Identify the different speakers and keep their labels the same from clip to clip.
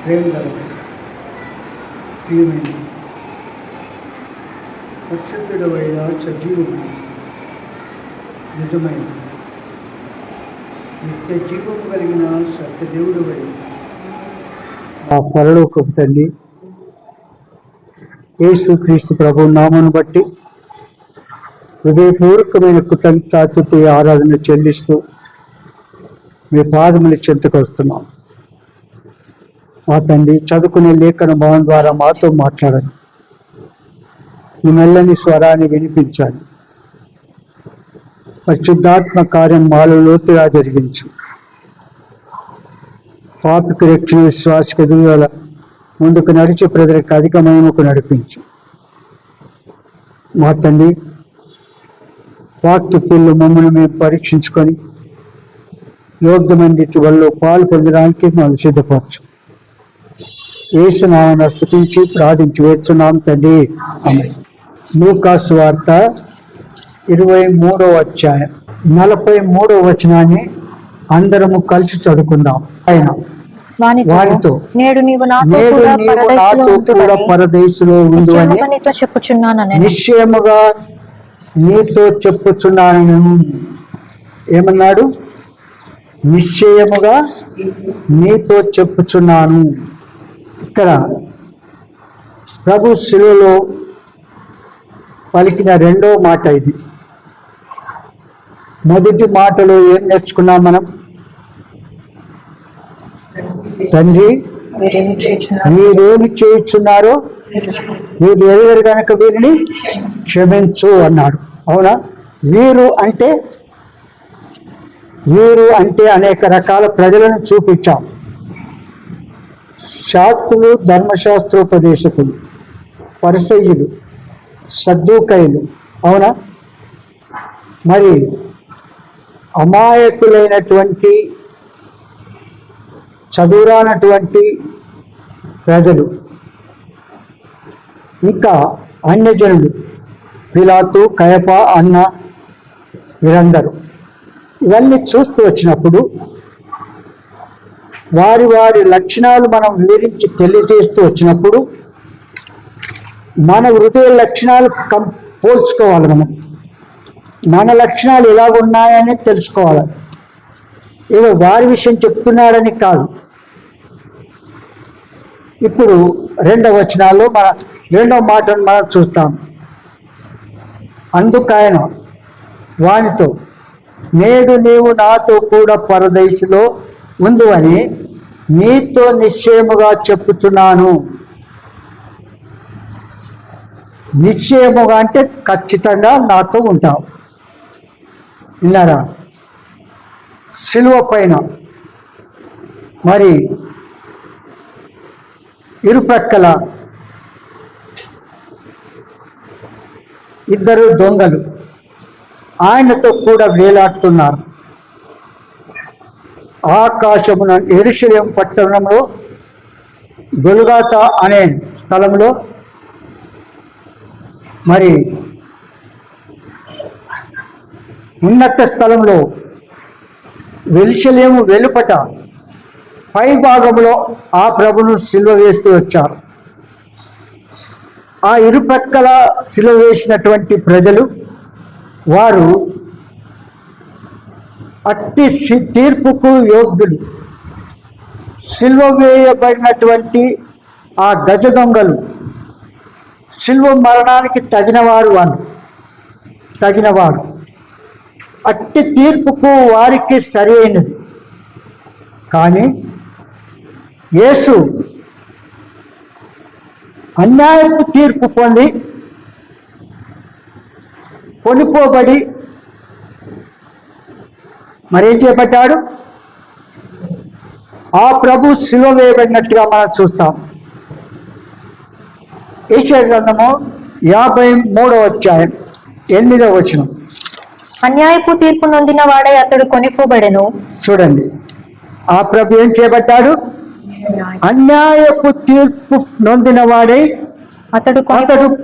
Speaker 1: ప్రేమ గల ప్రియమైన పరిశుద్ధుడవైన సజీవుడు నిజమైన నిత్య జీవము కలిగిన సత్యదేవుడవై ఆ పరలోకపు తండ్రి యేసుక్రీస్తు ప్రభు నామను బట్టి హృదయపూర్వకమైన కృతజ్ఞతాస్తుతి ఆరాధన చెల్లిస్తూ మీ పాదముల చెంతకు వస్తున్నాం. మా తండ్రి, చదువుకునే లేఖన భవన్ ద్వారా మాతో మాట్లాడాలి. మీ మెల్లని స్వరాన్ని వినిపించాలి. పరిశుద్ధాత్మ కార్యం మాలో లోతుగా జరిగించు. పాపికి రక్షణ, విశ్వాసకు ఎదుగుదల, ముందుకు నడిచే ప్రజలకు అధిక మహిమకు నడిపించు. మా తండ్రి, వాక్య పిల్లు మమ్మల్ని మేము పరీక్షించుకొని యోగ్యమైన రీతి వల్ల పాలు పొందడానికి మనం సిద్ధపరచు. యేసు నామమున స్తుతించి ప్రార్థించి వేస్తున్నాం తండ్రి, ఆమేన్. లూకా సువార్త 23వ అధ్యాయం 43వ వచనాన్ని అందరము కలిసి చదువుకుందాం. ఆయన వారితో నేడు నీవు నాతో కూడా పరదేశులో ఉండువని నిశ్చయముగా నీతో చెప్పుచున్నాను. ఏమన్నాడు? నిశ్చయముగా నీతో చెప్పుచున్నాను. ఇక్కడ ప్రభు శిలువలో పలికిన రెండో మాట ఇది. మొదటి మాటలో ఏం నేర్చుకున్నాం మనం? తండ్రి, మీరేమి చేయుచున్నారో మీరు ఎరుగరు కనుక వీరిని క్షమించు అన్నాడు. అవునా? వీరు అంటే అనేక రకాల ప్రజలను చూపించాం. శాస్త్రులు, ధర్మశాస్త్రోపదేశకులు, పరిసయ్యులు, సద్దూకయ్యులు. అవునా? మరి అమాయకులైనటువంటి, చదువురానటువంటి ప్రజలు, ఇంకా అన్యజనులు, పిలాతు, కయప, అన్న, వీరందరూ ఇవన్నీ చూస్తూ వచ్చినప్పుడు వారి వారి లక్షణాలు మనం వివరించి తెలియజేస్తూ వచ్చినప్పుడు మన హృదయ లక్షణాలు పోల్చుకోవాలి. మన లక్షణాలు ఎలాగున్నాయని తెలుసుకోవాలి. ఏదో వారి విషయం చెప్తున్నాడని కాదు. ఇప్పుడు రెండవ వచనాల్లో రెండవ మాటను మనం చూస్తాం. అందుకైన వానితో నేడు నీవు నాతో కూడా పరదేశులో ఉందువని నీతో నిశ్చయముగా చెప్పుచున్నాను. నిశ్చయముగా అంటే ఖచ్చితంగా నాతో ఉంటావు. విన్నారా? శిలువ పైన మరి ఇరుప్రక్కల ఇద్దరు దొంగలు ఆయనతో కూడా వేలాడుతున్నారు. ఆకాశమున యెరూషలేము పట్టణంలో గొల్గోతా అనే స్థలంలో మరి ఉన్నత స్థలంలో యెరూషలేము వెలుపట పై భాగంలో ఆ ప్రభును సిలువ వేస్తూ వచ్చారు. ఆ ఇరుపక్కల సిలువ వేసినటువంటి ప్రజలు వారు అట్టి తీర్పుకు యోగ్యులు. సిలువ వేయబడినటువంటి ఆ గజ దొంగలు సిలువ మరణానికి తగినవారు. అట్టి తీర్పుకు వారికి సరి అయినది. కానీ యేసు అన్యాయపు తీర్పు పొంది కొనిపోబడి మరేం చేపట్టాడు? ఆ ప్రభు సిలువ వేయబడినట్టుగా మనం చూస్తాం. యెషయా గ్రంథము 53వ అధ్యాయం 8వ వచనం.
Speaker 2: అన్యాయపు తీర్పు నొందిన వాడై అతడు కొనిపోబడెను.
Speaker 1: చూడండి, ఆ ప్రభు ఏం చేపట్టాడు? అన్యాయపు తీర్పు నొందిన వాడై అతడు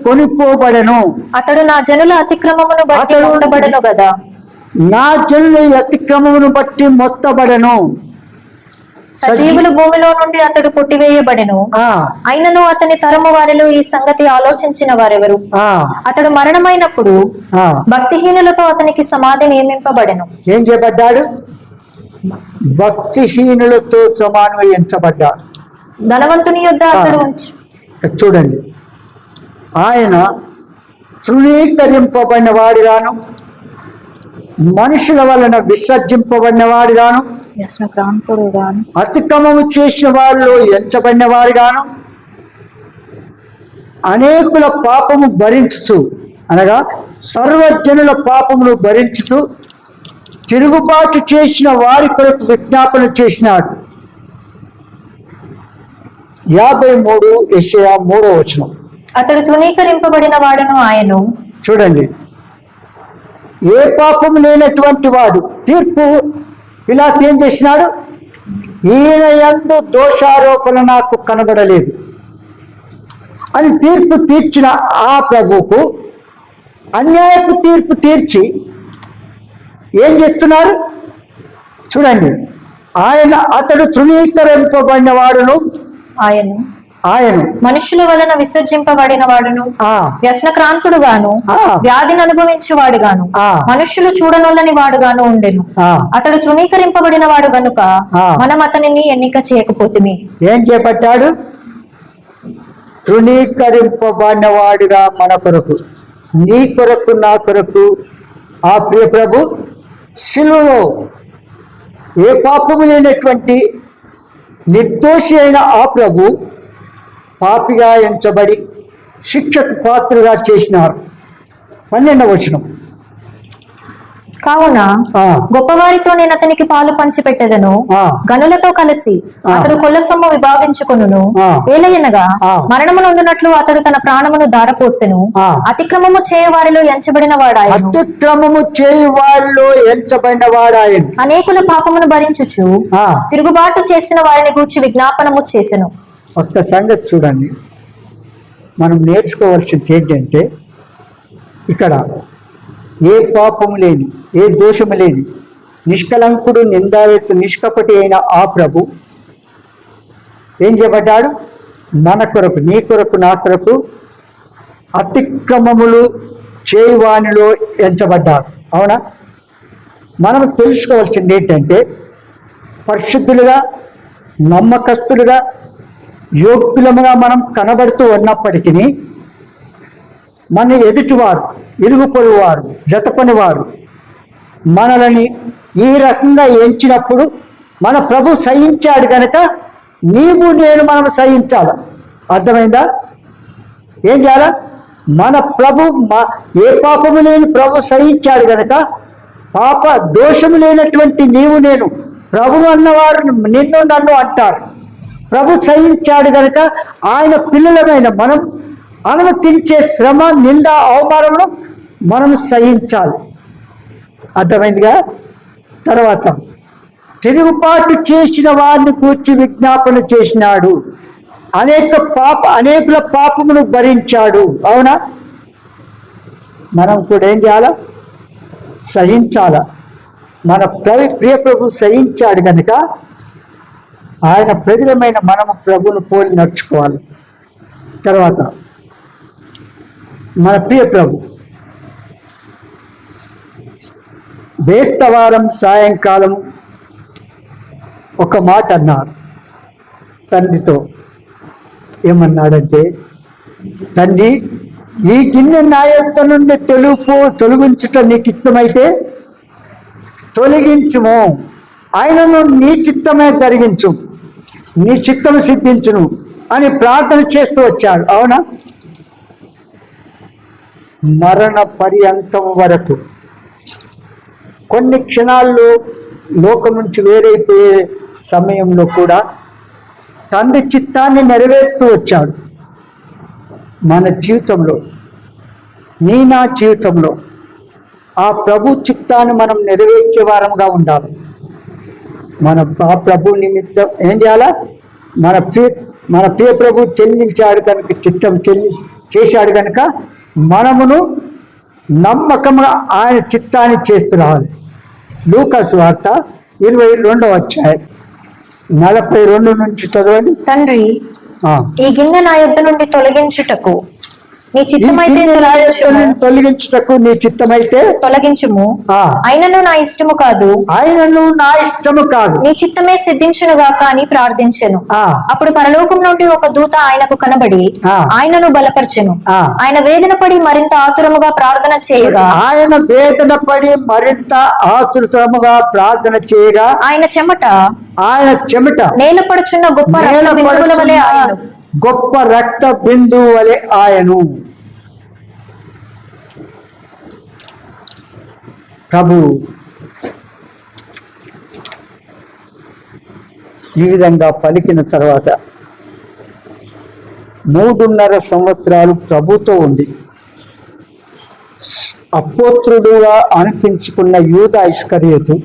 Speaker 1: కొనిపోబడెను.
Speaker 2: అతడు నా జనుల అతిక్రమమును బట్టి మొత్తబడెను కదా.
Speaker 1: నా జనుల అతిక్రమమును బట్టి మొత్తబడెను.
Speaker 2: సజీవుల భూమిలో నుండి అతడు కొట్టివేయబడెను.
Speaker 1: ఆ,
Speaker 2: అయినను అతని తరము వారిలో ఈ సంగతి ఆలోచించిన వారెవరు?
Speaker 1: ఆ,
Speaker 2: అతడు మరణమైనప్పుడు
Speaker 1: ఆ.
Speaker 2: భక్తిహీనులతో అతనికి సమాధి నియమింపబడెను.
Speaker 1: ఏం చేయబడ్డాడు? భక్తిహీనులతో సమాన్వయించబడ్డాడు.
Speaker 2: ధనవంతుని యొద్ద అతడు
Speaker 1: చూడండి, ఆయన తృణీకరింపబడిన వాడిగాను, మనుషుల వలన విసర్జింపబడిన వాడిగాను,
Speaker 2: వ్యసనక్రాంతుడుగాను,
Speaker 1: అతిక్రమము చేసిన వారిలో ఎంచబడిన వారిగాను, అనేకుల పాపము భరించుచు, అనగా సర్వజనుల పాపమును భరించుతూ తిరుగుబాటు చేసిన వారి కొరకు విజ్ఞాపన చేసినాడు. 53 యెషయా 3వ వచనం.
Speaker 2: అతడు తృణీకరింపబడిన వాడును ఆయను.
Speaker 1: చూడండి, ఏ పాపం లేనటువంటి వాడు. తీర్పు పిలాతు ఏం చేసినాడు? ఈయన యందు దోషారోపణ నాకు కనబడలేదు అని తీర్పు తీర్చిన ఆ ప్రభువుకు అన్యాయపు తీర్పు తీర్చి ఏం చేస్తున్నారు? చూడండి, అతడు తృణీకరింపబడిన వాడును ఆయను
Speaker 2: మనుషుల వలన విసర్జింపబడిన వాడును,
Speaker 1: ఆ,
Speaker 2: వ్యసనక్రాంతుడుగాను, వ్యాధిని అనుభవించేవాడుగాను, మనుష్యులు చూడనొల్లని వాడుగాను ఉండెను. అతడు తృణీకరింపబడిన వాడు గనుక మనం అతనిని ఎన్నిక చేయకపోతిమి.
Speaker 1: ఏం చేపట్టాడు? తృణీకరింపబడిన వాడుగా మన కొరకు, నీ కొరకు, నా కొరకు ఆ ప్రియ ప్రభు శిలువలో ఏ పాపము లేనటువంటి నిర్దోషి అయిన ఆ ప్రభు పాపిగా ఎంచబడి శిక్షకు పాత్రగా చేసినారు. 12వ వచనం.
Speaker 2: కావున గొప్పవారితో నేను అతనికి పాలు పంచి పెట్టెదను, గనులతో కలిసి అతడు కొల్ల సొమ్ము విభాగించుకొనును. ఏలయనగా మరణము నొందినట్లు అతడు తన ప్రాణమును ధారపోసెను. అతిక్రమము చేయవారిలో ఎంచబడిన వాడాయను.
Speaker 1: అతిక్రమము చేయవారిలో ఎంచబడిన వాడాయను.
Speaker 2: అనేకుల పాపమును భరించుచు తిరుగుబాటు చేసిన వారిని గూర్చి విజ్ఞాపనము చేసెను.
Speaker 1: ఒక్క సంగతి చూడండి, మనం నేర్చుకోవాల్సింది ఏంటంటే, ఇక్కడ ఏ పాపము లేని, ఏ దోషము లేని, నిష్కలంకుడు, నిందావేత్తు, నిష్కపటి అయిన ఆ ప్రభు ఏం చేయబడ్డాడు? మన కొరకు, నీ కొరకు, నా కొరకు అతిక్రమములు చేయువానిలో ఎంచబడ్డాడు. అవునా? మనం తెలుసుకోవాల్సింది ఏంటంటే, పరిశుద్ధులుగా, నమ్మకస్తులుగా, యోగ్యులముగా మనం కనబడుతూ ఉన్నప్పటికీ మన ఎదుటివారు, ఇరుగు పొరుగువారు, జతపనివారు మనలని ఈ రకంగా ఎంచినప్పుడు మన ప్రభు సహించాడు కనుక నీవు నేను మనం సహించాలి. అర్థమైందా? ఏం చేయాలా? మన ప్రభు ఏ పాపము లేని ప్రభు సహించాడు కనుక పాప దోషము లేనటువంటి నీవు నేను, ప్రభు అన్నవారు నిన్ను నన్ను అంటారు. ప్రభు సహించాడు కనుక ఆయన పిల్లలమైన మనం అనుమతించే శ్రమ, నింద, అవమానమును మనం సహించాలి. అర్థమైందిగా? తర్వాత తిరుగుబాటు చేసిన వారిని కూర్చి విజ్ఞాపన చేసినాడు. అనేకుల పాపమును భరించాడు. అవునా? మనం కూడా ఏం చేయాలా? సహించాలా. మన ప్రియ ప్రభు సహించాడు కనుక ఆయన ప్రజలమైన మనము ప్రభువును పోలి నడుచుకోవాలి. తర్వాత మన ప్రియ ప్రభు బేస్తవారం సాయంకాలం ఒక మాట అన్నారు తండ్రితో. ఏమన్నాడంటే, తండ్రి, ఈ గిన్నె నా యొద్ద నుండి తొలగించుట నీకు ఇష్టమైతే తొలగించుము, ఆయనను నీ చిత్తమే జరిగించు, నీ చిత్తము సిద్ధించును అని ప్రార్థన చేస్తూ వచ్చాడు. అవునా? మరణ పర్యంతం వరకు కొన్ని క్షణాల్లో లోకం నుంచి వేరైపోయే సమయంలో కూడా తండ్రి చిత్తాన్ని నెరవేరుస్తూ వచ్చాడు. మన జీవితంలో, నా జీవితంలో ఆ ప్రభు చిత్తాన్ని మనం నెరవేర్చే వారంగా ఉండాలి. ఆ ప్రభు నిమిత్తం ఏం చేయాలా? మన ప్రియ ప్రభు చెల్లించాడు కనుక, చిత్తం చేశాడు కనుక మనమును నమ్మకంగా ఆయన చిత్తాన్ని చేస్తూ రావాలి. లూకా సువార్త 22వ అధ్యాయం 42 నుంచి చదవండి.
Speaker 2: తండ్రి, ఈ గిన్నె నా యొద్ద నుండి తొలగించుటకు నీ చిత్తమైతే
Speaker 1: తొలగించుటకు నీ చిత్తమైతే
Speaker 2: తొలగించుము. అయినను నా ఇష్టము కాదు, నీ చిత్తమే సిద్ధించునుగాక అని ప్రార్థించెను. అప్పుడు పరలోకం నుండి ఒక దూత ఆయనకు కనబడి ఆయనను బలపరచెను. ఆయన వేదన పడి మరింత ఆతురముగా ప్రార్థన చేయగా ఆయన చెమట నేలపడుచున్న
Speaker 1: గొప్ప రక్త బిందువు వలె ఆయను. ప్రభు ఈ విధంగా పలికిన తర్వాత 3.5 సంవత్సరాలు ప్రభుతో ఉండి అపోత్రుడుగా అనిపించుకున్న యూదా ఇస్కరియోతు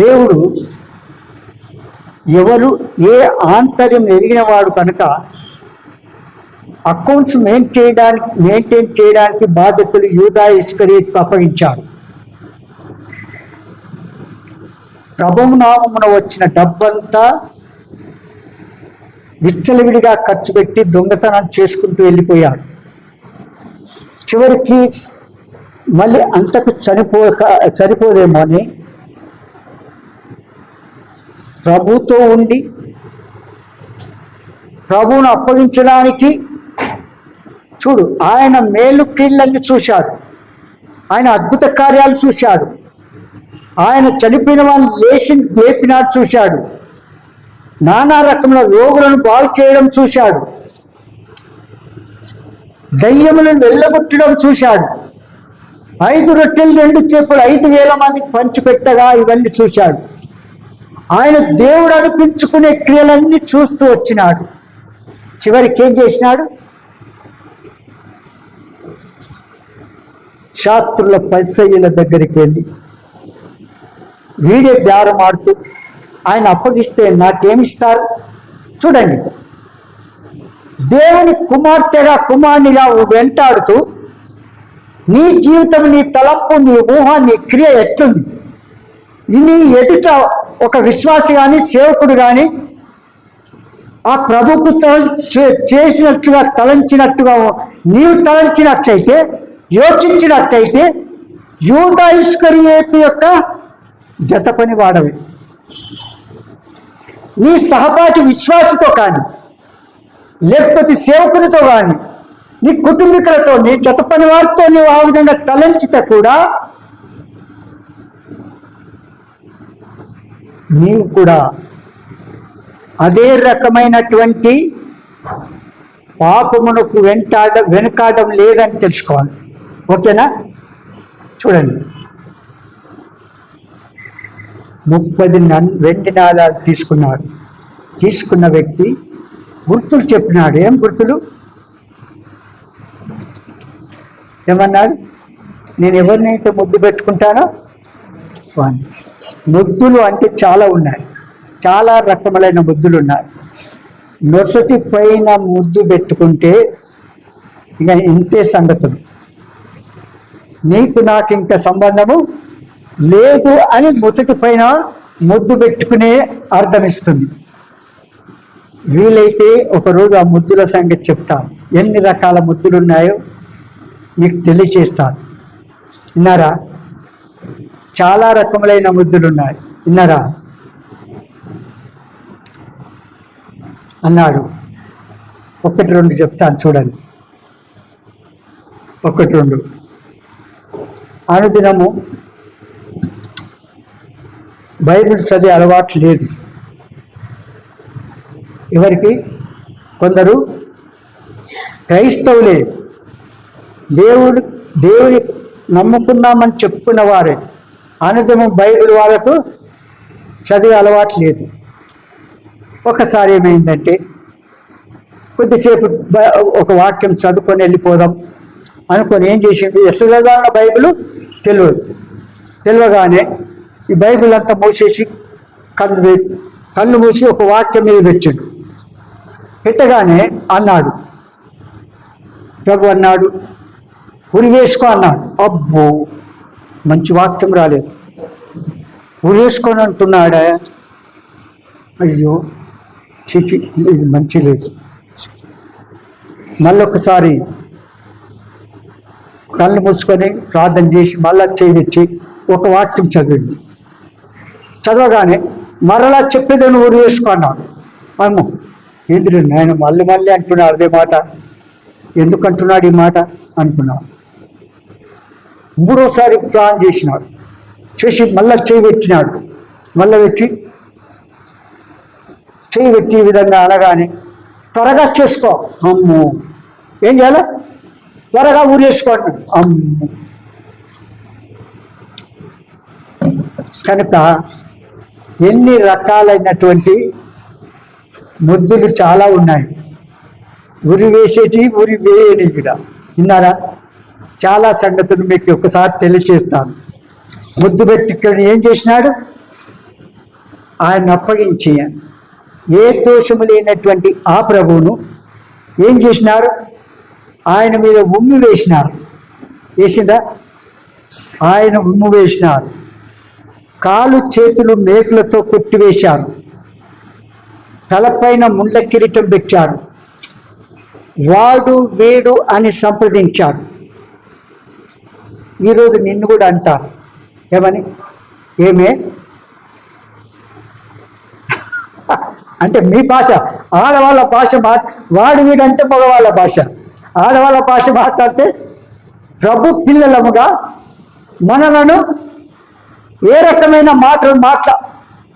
Speaker 1: దేవుడు ఎవరు ఏ ఆంతర్యం ఎరిగిన వాడు కనుక అకౌంట్స్ మెయింటైన్ చేయడానికి బాధ్యతలు యూదా ఇస్కరియోతుకు అప్పగించాడు. ప్రభువు నామమున వచ్చిన డబ్బంతా విచ్చలవిడిగా ఖర్చు పెట్టి దొంగతనం చేసుకుంటూ వెళ్ళిపోయాడు. చివరికి మళ్ళీ అంతకు సరిపోదేమో అని ప్రభుతో ఉండి ప్రభువును అప్పగించడానికి చూడు, ఆయన మేలు కీళ్ళని చూశాడు, ఆయన అద్భుత కార్యాలు చూశాడు, ఆయన చనిపోయిన వాళ్ళని లేపినాడు చూశాడు, నానా రకముల రోగులను బాగు చేయడం చూశాడు, దయ్యములను వెళ్ళగొట్టడం చూశాడు, 5 రొట్టెలు 2 చేపలు 5,000 మందికి పంచిపెట్టగా ఇవన్నీ చూశాడు. ఆయన దేవుడు అనిపించుకునే క్రియలన్నీ చూస్తూ వచ్చినాడు. చివరికి ఏం చేసినాడు? శాస్త్రుల పరిసయ్యుల దగ్గరికి వెళ్ళి వీడే బేరం ఆడుతూ ఆయన అప్పగిస్తే నాకేమిస్తారు? చూడండి, దేవుని కుమార్తెగా కుమారునిగా వెంటాడుతూ నీ జీవితం, నీ తలంపు, నీ ఊహ, నీ క్రియ ఎట్లుంది? నీ ఎదుట ఒక విశ్వాసి కానీ సేవకుడు కానీ ఆ ప్రభుకు చేసినట్టుగా తలంచినట్టుగా నీవు తలంచినట్లయితే, యోచించినట్లయితే యూదా ఇస్కరియోతు యొక్క జత పని వాడవి. నీ సహపాఠి విశ్వాసితో కానీ, లేకపోతే సేవకునితో కానీ, నీ కుటుంబీకులతో, నీ జత పని వారితో నీవు ఆ విధంగా తలంచితే కూడా నీవు కూడా అదే రకమైనటువంటి పాపమునకు వెనకాడడం లేదని తెలుసుకోవాలి. ఓకేనా? చూడండి, 30 వెండి నాణాలు తీసుకున్నాడు. తీసుకున్న వ్యక్తి గుర్తులు చెప్పినాడు. ఏం గుర్తులు? ఏమన్నాడు? నేను ఎవరినైతే ముద్దు పెట్టుకుంటానో వాడిని. ముద్దులు అంటే చాలా ఉన్నాయి, చాలా రకములైన ముద్దులు ఉన్నాయి. నొసటి పైన ముద్దు పెట్టుకుంటే ఇక ఇంతే సంగతులు, నీకు నాకు ఇంకా సంబంధము లేదు అని ముసటి పైన ముద్దు పెట్టుకునే అర్థమిస్తుంది. వీలైతే ఒకరోజు ఆ ముద్దుల సంగతి చెప్తాను. ఎన్ని రకాల ముద్దులు ఉన్నాయో మీకు తెలియచేస్తాను. విన్నారా? చాలా రకములైన ముద్దులు ఉన్నాయి. విన్నారా? అన్నాడు. 1-2 చెప్తాను, చూడండి. 1-2 అనుదినము బైబిల్ చదివే అలవాటు లేదు ఎవరికి? కొందరు క్రైస్తవులే, దేవుని నమ్ముకున్నామని చెప్పుకున్న వారే అనుదినం బైబిల్ వాళ్ళకు చదివే అలవాటు లేదు. ఒకసారి ఏమైందంటే, కొద్దిసేపు ఒక వాక్యం చదువుకొని వెళ్ళిపోదాం అనుకొని ఏం చేసింది, ఎట్లా చదవాలన్న బైబిల్ తెలియగానే ఈ బైబిల్ అంతా మూసేసి కళ్ళు మూసి ఒక వాక్యం మీద పెట్టాడు. పెట్టగానే అన్నాడు, ప్రభు అన్నాడు, ఉరి వేసుకో అన్నాడు. అబ్బో, మంచి వాక్యం రాలేదు. ఉరేసుకొని అంటున్నాడా, అయ్యో చిచి ఇది మంచి లేదు. మళ్ళొకసారి కళ్ళు మూసుకొని ప్రార్థన చేసి మళ్ళా చేయవచ్చి ఒక వాక్యం చదివింది. చదవగానే మరలా చెప్పేదని ఊరు వేసుకున్నాడు. అమ్మో ఏంద్రు నేను మళ్ళీ మళ్ళీ అంటున్నాడు అదే మాట, ఎందుకు అంటున్నాడు ఈ మాట అనుకున్నాడు. మూడోసారి ప్రార్థన చేసినాడు, చేసి మళ్ళా చేయబెట్టినాడు. మళ్ళీ చేయబెట్టి ఈ విధంగా అనగానే త్వరగా చేసుకో, అమ్మో ఏం చేయాలి, త్వరగా ఊరేసుకోండి అమ్ము. కనుక ఎన్ని రకాలైనటువంటి ముద్దులు చాలా ఉన్నాయి. ఉరి వేసేటి ఉరి వేయని కూడా విన్నారా. చాలా సంగతులు మీకు ఒకసారి తెలియచేస్తాను. ముద్దు పెట్టి ఇక్కడ ఏం చేసినాడు, ఆయన అప్పగించి ఏ దోషము లేనటువంటి ఆ ప్రభువును ఏం చేసినారు, ఆయన మీద ఉమ్మి వేసినారు. వేసిందా, ఆయన ఉమ్ము వేసినారు. కాలు చేతులు మేకులతో కొట్టివేశారు. తలపైన ముండ్ల కిరీటం పెట్టారు. వాడు వీడు అని సంప్రదించాడు. ఈరోజు నిన్ను కూడా అంటారు ఏమని, ఏమే అంటే మీ భాష, ఆడవాళ్ళ భాష వాడు వీడంటే మగవాళ్ళ భాష. ఆడవాళ్ళ భాష మాట్లాడితే ప్రభు పిల్లలముగా మనలను ఏ రకమైన మాటలు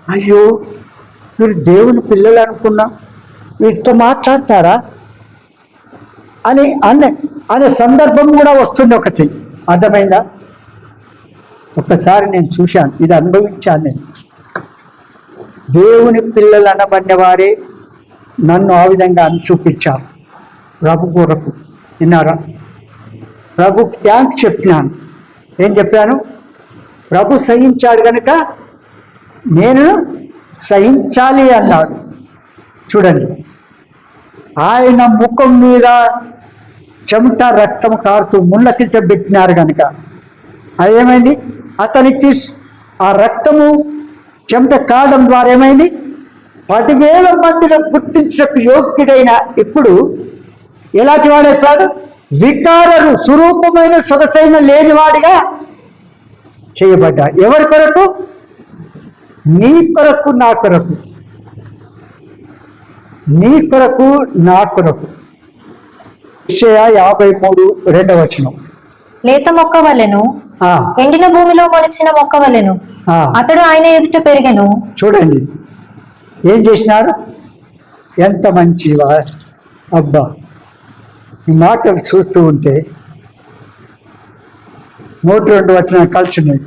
Speaker 1: అయ్యో మీరు దేవుని పిల్లలు అనుకున్నా వీటితో మాట్లాడతారా అని అనే సందర్భం కూడా వస్తుంది. ఒకటి అర్థమైందా? ఒకసారి నేను చూశాను, ఇది అనుభవించాను. నేను దేవుని పిల్లలు అనబడిన వారే నన్ను ఆ విధంగా చూపించారు. ప్రభు కొరకు విన్నారా, ప్రభు థ్యాంక్స్ చెప్పినాను. ఏం చెప్పాను, ప్రభు సహించాడు కనుక నేను సహించాలి అన్నాడు. చూడండి, ఆయన ముఖం మీద చెమట రక్తం కారుతూ ముళ్ళ కింద పెట్టినారు కనుక అదేమైంది, అతనికి ఆ రక్తము చెమట కావడం ద్వారా ఏమైంది, 10,000 మందిలో గుర్తించకు యోగ్యుడైన ఇప్పుడు ఎలాంటి వాడైపోయాడు, వికారరు స్వరూపమైన సొగసైన లేనివాడిగా చేయబడ్డా. ఎవరి కొరకు, నీ కొరకు నా కొరకు, నీ కొరకు నా కొరకు. యెషయా 53:2
Speaker 2: లేత మొక్క వలెను ఎండిన భూమిలో మొలిచిన మొక్క వలెను అతడు ఆయన ఎదుట పెరిగెను.
Speaker 1: చూడండి ఏం చేసినాడు, ఎంత మంచి అబ్బా. ఈ మాటలు చూస్తూ ఉంటే 3:2 కలిసినాయి.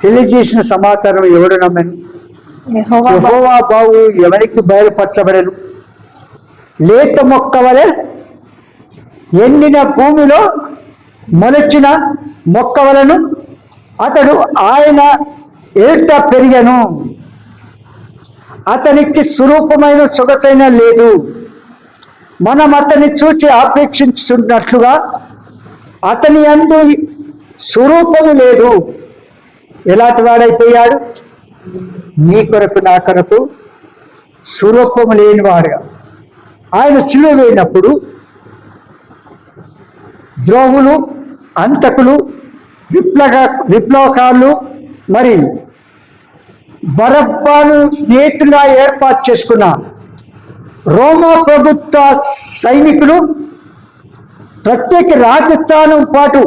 Speaker 1: తెలియజేసిన సమాచారం ఎవడు నమ్మను, యెహోవా బావు ఎవరికి బయలుపరచబడను. లేత మొక్క వలె ఎండిన భూమిలో మొలచిన మొక్క వలెను అతడు ఆయన ఎదుట పెరిగెను. అతనికి స్వరూపమైన సొగసైన లేదు. మనం అతన్ని చూచి ఆపేక్షించున్నట్లుగా అతని యందు స్వరూపము లేదు. ఎలాంటి వాడైపోయాడు, నీ కొరకు నా కొరకు స్వరూపము లేనివాడుగా. ఆయన సిలువ వేయినప్పుడు ద్రోహులు, అంతకులు, విప్లవకారులు మరి బరబ్బాను స్నేహితులుగా ఏర్పాటు చేసుకున్న రోమా ప్రభుత్వ సైనికులు ప్రత్యేక రాజస్థానం పాటు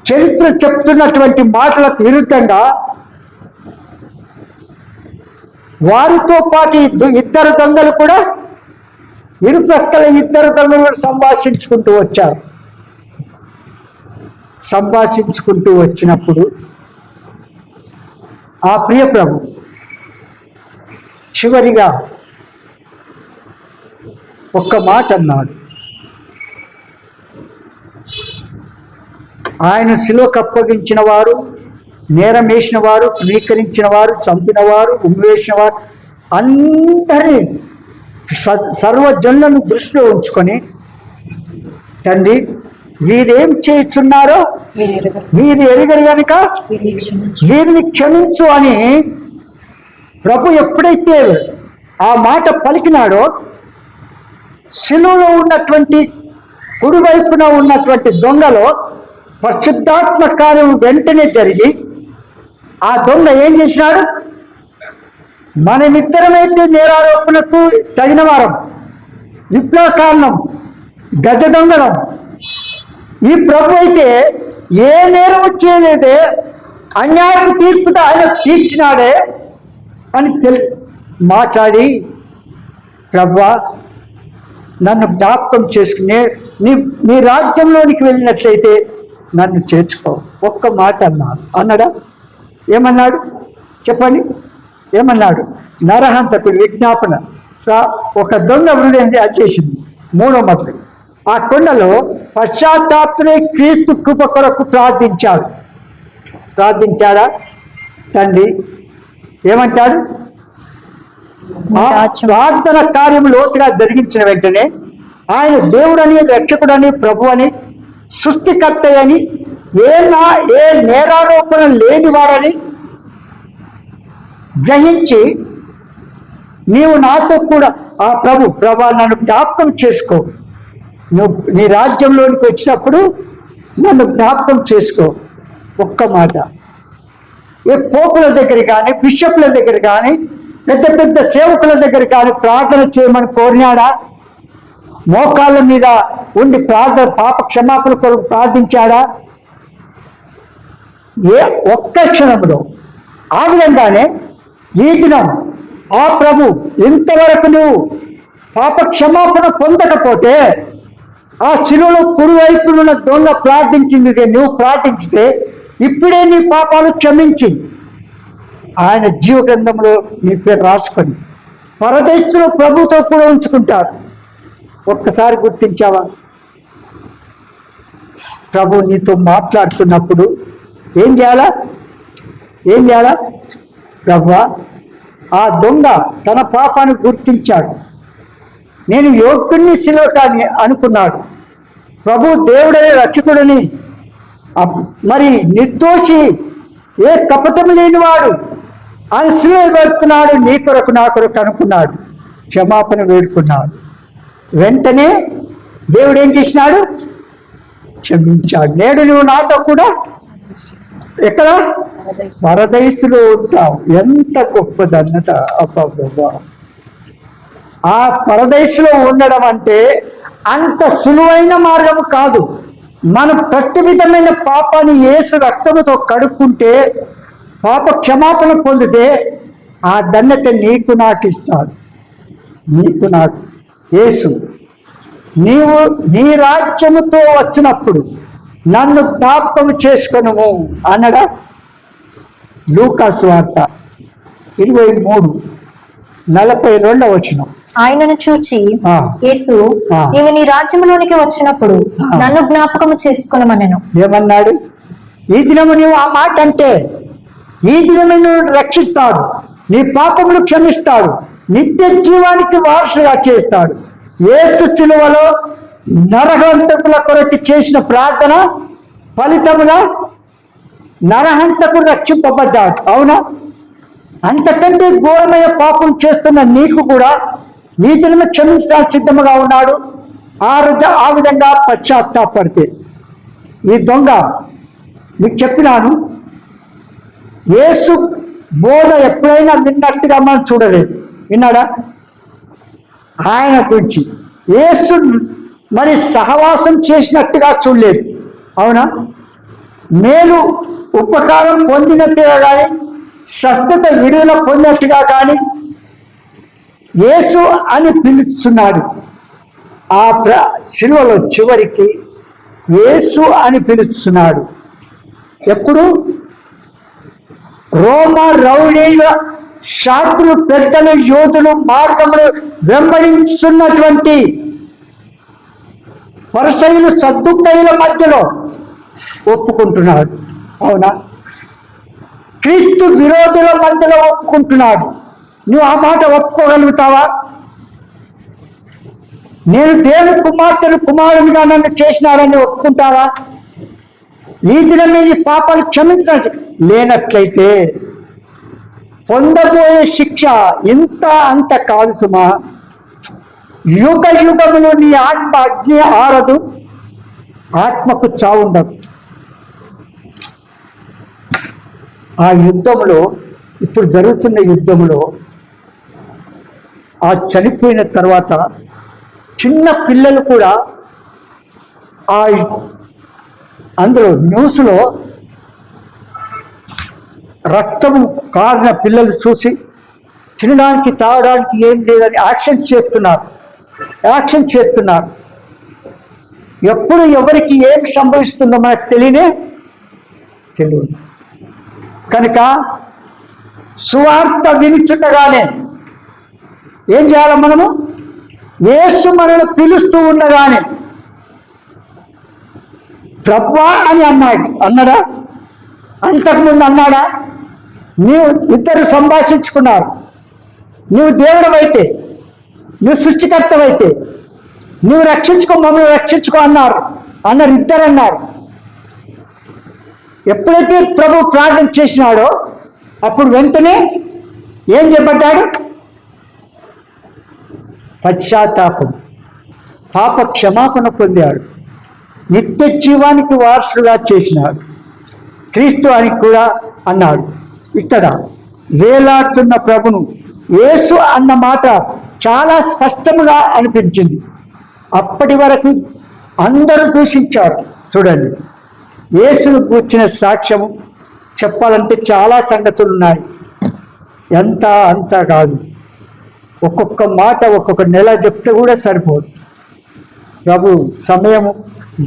Speaker 1: చరిత్ర చెప్తున్నటువంటి మాటలకు విరుద్ధంగా వారితో పాటు ఇద్దరు దొంగలు కూడా ఇరుపక్కల ఇద్దరు దొంగలు కూడా సంభాషించుకుంటూ వచ్చారు. సంభాషించుకుంటూ వచ్చినప్పుడు ఆ ప్రియ ప్రభు చివరిగా ఒక్క మాట అన్నాడు. ఆయన శిలువకు అప్పగించిన వారు, నేరం వేసిన వారు, ధృవీకరించిన వారు, చంపిన వారు, ఉమ్మివేసిన వారు అందరినీ సర్వజనులను దృష్టిలో ఉంచుకొని, తండ్రి వీరేం చేస్తున్నారో వీరు ఎరుగరు గనుక వీరిని క్షమించు అని ప్రభు ఎప్పుడైతే ఆ మాట పలికినాడో, శిలువలో ఉన్నటువంటి కుడివైపున ఉన్నటువంటి దొంగలో పరిశుద్ధాత్మ కార్యం వెంటనే జరిగి ఆ దొంగ ఏం చేసినాడు? మనమిద్దరమైతే నేరారోపణకు తగిన వారం, విప్లవ కారణం, గజ దొంగలం. ఈ ప్రభు అయితే ఏ నేరం చేయలేదే, అన్యాయపు తీర్పుతో ఆయన తీర్చినాడే అని మాట్లాడి, ప్రభువా నన్ను జ్ఞాపకం చేసుకునే నీ రాజ్యంలోనికి వెళ్ళినట్లయితే నన్ను చేర్చుకో. ఒక్క మాట అన్నాడా? ఏమన్నాడు చెప్పండి? ఏమన్నాడు? నరహంతకుడు విజ్ఞాపన ఒక దొంగ హృదయం చేసింది. మూడో మొదలు ఆ కొండలో పశ్చాత్తాపనే క్రీస్తు కృప కొరకు ప్రార్థించాడా? తండ్రి ఏమంటాడు? ప్రార్థన కార్యం లోతుగా జరిగించిన వెంటనే ఆయన దేవుడని, రక్షకుడని, ప్రభు అని, సృష్టికర్త అని, ఏ నేరారోపణ లేనివాడని గ్రహించి నీవు నాతో కూడా ఆ ప్రభా నన్ను జ్ఞాపకం చేసుకో, నువ్వు నీ రాజ్యంలోనికి వచ్చినప్పుడు నన్ను జ్ఞాపకం చేసుకో. ఒక్క మాట. ఏ పోపుల దగ్గర కానీ, బిషప్ల దగ్గర కానీ, పెద్ద పెద్ద సేవకుల దగ్గర కానీ ప్రార్థన చేయమని కోరినాడా? మోకాళ్ళ మీద ఉండి పాప క్షమాపణ కొరకు ప్రార్థించాడా? ఒక్క క్షణంలో. ఆ విధంగానే ఈ దినం ఆ ప్రభు ఇంతవరకు నువ్వు పాప క్షమాపణ పొందకపోతే, ఆ శిలువలో కుడివైపునున్న దొంగ ప్రార్థించింది నువ్వు ప్రార్థించితే, ఇప్పుడే నీ పాపాలు క్షమించి ఆయన జీవ గ్రంథంలో నీ పేరు రాసుకొని పరదేశంలో ప్రభుతో కూడా ఉంచుకుంటాడు. ఒక్కసారి గుర్తించావా? ప్రభు నీతో మాట్లాడుతున్నప్పుడు ఏం చేయాలా? ప్రభువా ఆ దొంగ తన పాపాన్ని గుర్తించాడు. నేను యోగ్యుణ్ణి సిలువకాని అనుకున్నాడు. ప్రభు దేవుడని, రక్షకుడని, మరి నిర్దోషి, ఏ కపటం లేనివాడు ఆయన సిలువ వేస్తున్నాడు, నీ కొరకు నా కొరకు అనుకున్నాడు. క్షమాపణ వేడుకున్నాడు. వెంటనే దేవుడు ఏం చేసినాడు? క్షమించాడు. నేడు నువ్వు నాతో కూడా ఎక్కడ? పరదేశులో ఉంటావు. ఎంత గొప్పదన్నత! అబ్బా! ఆ పరదేశంలో ఉండడం అంటే అంత సులువైన మార్గము కాదు. మనం ప్రతి విధమైన పాపాన్ని యేసు రక్తముతో కడుక్కుంటే, పాప క్షమాపణ పొందితే ఆ ధన్యత నీకు నాకు ఇస్తాడు. నీకు నాకు యేసు, నీవు నీ రాజ్యముతో వచ్చినప్పుడు నన్ను జ్ఞాపకం చేసుకొనుము అన్నడా? లూకా సువార్త 23:42 వచనం.
Speaker 2: ఆయనను చూచి యేసు, నీవు నీ రాజ్యంలోనికి వచ్చినప్పుడు నన్ను జ్ఞాపకము చేసుకొనమనెను.
Speaker 1: ఏమన్నాడు? ఈ దినము నీవు ఆ మాట అంటే ఈ దినము నువ్వు రక్షిస్తాడు, నీ పాపములు క్షమిస్తాడు, నిత్య జీవానికి వారసుగా చేస్తాడు. యేసు శిలువలో నరహంతకుల కొరకు చేసిన ప్రార్థన ఫలితముగా నరహంతకుడు రక్షింపబడ్డాడు. అవునా? అంతకంటే ఘోరమైన పాపం చేస్తున్న నీకు కూడా ఈ దినము క్షమించడానికి సిద్ధముగా ఉన్నాడు. ఆ విధంగా పశ్చాత్తాపడితే. ఈ దొంగ మీకు చెప్పినాను, యేసు బోధ ఎప్పుడైనా విన్నట్టుగా మనం చూడలేదు. విన్నాడా? ఆయన గురించి యేసు మరి సహవాసం చేసినట్టుగా చూడలేదు. అవునా? మేలు ఉపకారం పొందినట్టుగా కానీ, స్వస్థత విడుదల పొందినట్టుగా కానీ యేసు అని పిలుస్తున్నాడు. ఆ శిలువలో చివరికి యేసు అని పిలుస్తున్నాడు. ఎప్పుడు? రోమా రౌడీల శాస్త్రులు, పెద్దలు, యోధులు మార్గములు వెంబడించున్నటువంటి పరిసయ్యులు, సద్దుకయ్యుల మధ్యలో ఒప్పుకుంటున్నాడు. అవునా? క్రీస్తు విరోధుల మధ్యలో ఒప్పుకుంటున్నాడు. నువ్వు ఆ మాట ఒప్పుకోగలుగుతావా? నేను దేవుని కుమారునిగా నన్ను చేసినాడని ఒప్పుకుంటావా? ఈ దినమే నీ పాపాలు క్షమించిన లేనట్లయితే పొందబోయే శిక్ష ఇంత అంత కాదు సుమా. యుగ యుగములో నీ ఆత్మ అగ్ని ఆరదు, ఆత్మకు చావుండదు. ఆ యుద్ధంలో, ఇప్పుడు జరుగుతున్న యుద్ధంలో, ఆ చనిపోయిన తర్వాత చిన్న పిల్లలు కూడా ఆ అందులో న్యూస్లో రక్తము కారిన పిల్లలు చూసి తినడానికి తాగడానికి ఏం లేదని యాక్షన్ చేస్తున్నారు. ఎప్పుడు ఎవరికి ఏం సంభవిస్తుందో మనకు తెలియదు. కనుక సువార్త వినిచుండగానే ఏం చేయాలి? మనము యేసు మనల్ని పిలుస్తూ ఉండగానే ప్రభువా అని అన్నాడా? అంతకుముందు అన్నాడా? నీవు ఇద్దరు సంభాషించుకున్నారు. నువ్వు దేవుడవైతే, నువ్వు సృష్టికర్తవైతే నువ్వు రక్షించుకో, మమ్మల్ని రక్షించుకో అన్నారు. ఇద్దరు అన్నారు. ఎప్పుడైతే ప్రభు ప్రార్థన చేసినాడో అప్పుడు వెంటనే ఏం చెప్పడ్డాడు? పశ్చాత్తాపం, పాప క్షమాపణ పొందాడు, నిత్య జీవానికి వారసుగా చేసినాడు, క్రీస్తు అని కూడా అన్నాడు. ఇక్కడ వేలాడుతున్న ప్రభును యేసు అన్న మాట చాలా స్పష్టంగా అనిపించింది. అప్పటి వరకు అందరూ దూషించారు. చూడండి, యేసును కూర్చిన సాక్ష్యము చెప్పాలంటే చాలా సంగతులు ఉన్నాయి. అంత కాదు, ఒక్కొక్క మాట ఒక్కొక్క నెల చెప్తే కూడా సరిపోదు. ప్రభు సమయం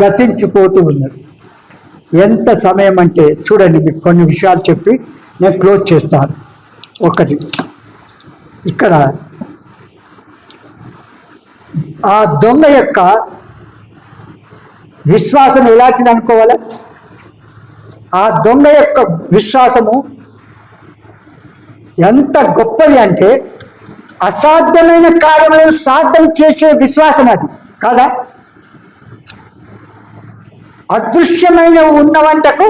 Speaker 1: గతించిపోతూ ఉన్నది. ఎంత సమయం అంటే చూడండి, మీకు కొన్ని విషయాలు చెప్పి నేను క్లోజ్ చేస్తాను. ఒకటి, ఇక్కడ ఆ దొంగ యొక్క విశ్వాసం ఎలాంటిది అనుకోవాలి? ఆ దొంగ యొక్క విశ్వాసము ఎంత గొప్పది అంటే అసాధ్యమైన కార్యములను సాధ్యం చేసే విశ్వాసం అది కాదా? అదృశ్యమైన ఉన్నవంటకు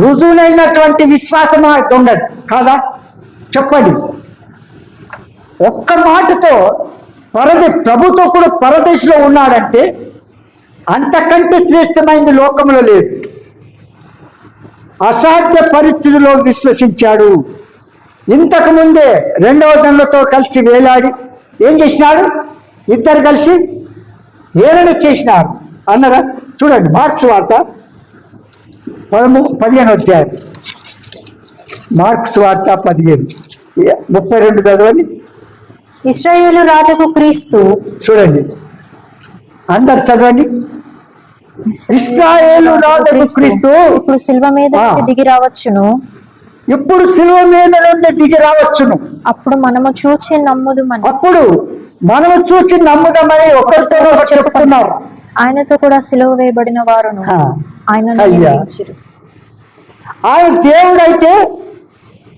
Speaker 1: రుజువునైనటువంటి విశ్వాసం ఆ దొంగది కాదా? చెప్పండి. ఒక్క మాటతో ప్రభుతో కూడా పరదేశంలో ఉన్నాడంటే అంతకంటే శ్రేష్టమైనది లోకంలో లేదు. అసాధ్య పరిస్థితిలో విశ్వసించాడు. ఇంతకుముందే రెండవ దొంగతో కలిసి వేలాడి ఏం చేసినాడు? ఇద్దరు కలిసి ఏలన చేసినారు అన్నారా? చూడండి, మార్క్స్ వార్త 15వ అధ్యాయం, మార్క్స్ వార్త 15:32 చదవండి.
Speaker 2: ఇశ్రాయేలు రాజుకు క్రీస్తు.
Speaker 1: చూడండి, అందరు చదవండి. ఇశ్రాయేలు రాజుకు క్రీస్తు
Speaker 2: ఇప్పుడు సిలువ మీద దిగి రావచ్చును.
Speaker 1: ఇప్పుడు సిలువ మీద నుండి దిగి రావచ్చును.
Speaker 2: అప్పుడు మనము చూచి
Speaker 1: నమ్ముదామని ఒకరితో చెప్పుకున్నారు.
Speaker 2: ఆయనతో కూడా సిలువ వేయబడిన వారును ఆయన
Speaker 1: దేవుడైతే,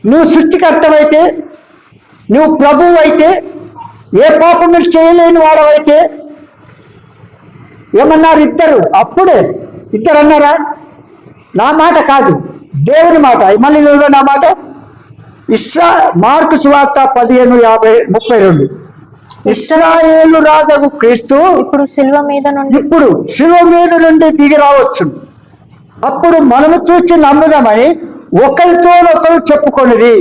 Speaker 1: నువ్వు సృష్టికర్తవైతే, నువ్వు ప్రభువు అయితే, ఏ పాపం మీరు చేయలేని వాడవైతే ఏమన్నారు? ఇద్దరు. అప్పుడే ఇద్దరు అన్నారా? నా మాట కాదు, దేవుని మాట. మళ్ళీ నా మాట. మార్కు సువార్త 15:32. ఇశ్రాయేలు రాజు క్రీస్తు
Speaker 2: ఇప్పుడు సిలువ మీద
Speaker 1: నుండి దిగి రావచ్చు. అప్పుడు మనము చూచి నమ్ముదామని ఒకరితో ఒకరు చెప్పుకొనిది.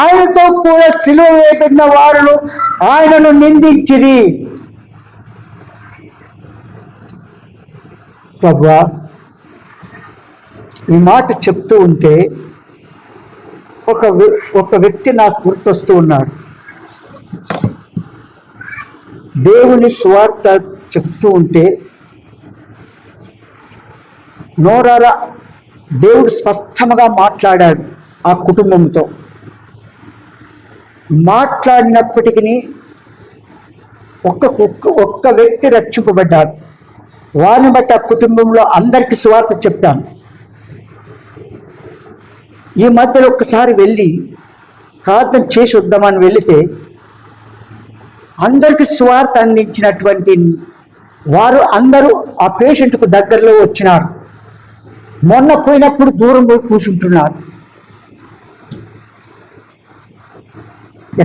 Speaker 1: ఆయనతో కూడా సిలువ వేయబడిన వారు ఆయనను నిందించిరి. ప్రభువా, ఈ మాట చెప్తూ ఉంటే ఒక వ్యక్తి నాకు గుర్తొస్తూ ఉన్నాడు. దేవుని సువార్త చెప్తూ ఉంటే నోరారా దేవుడు స్పష్టంగా మాట్లాడాడు ఆ కుటుంబంతో. మాట్లాడినప్పటికీ ఒక్క వ్యక్తి రక్షింపబడ్డాడు. వారిని బట్టి ఆ కుటుంబంలో అందరికీ సువార్త చెప్పాను. ఈ మధ్యలో ఒక్కసారి వెళ్ళి ప్రార్థన చేసి వద్దామని వెళితే అందరికి సువార్త అందించినటువంటి వారు అందరూ ఆ పేషెంట్కు దగ్గరలో వచ్చినారు. మొన్న పోయినప్పుడు దూరం పోయి కూర్చుంటున్నారు.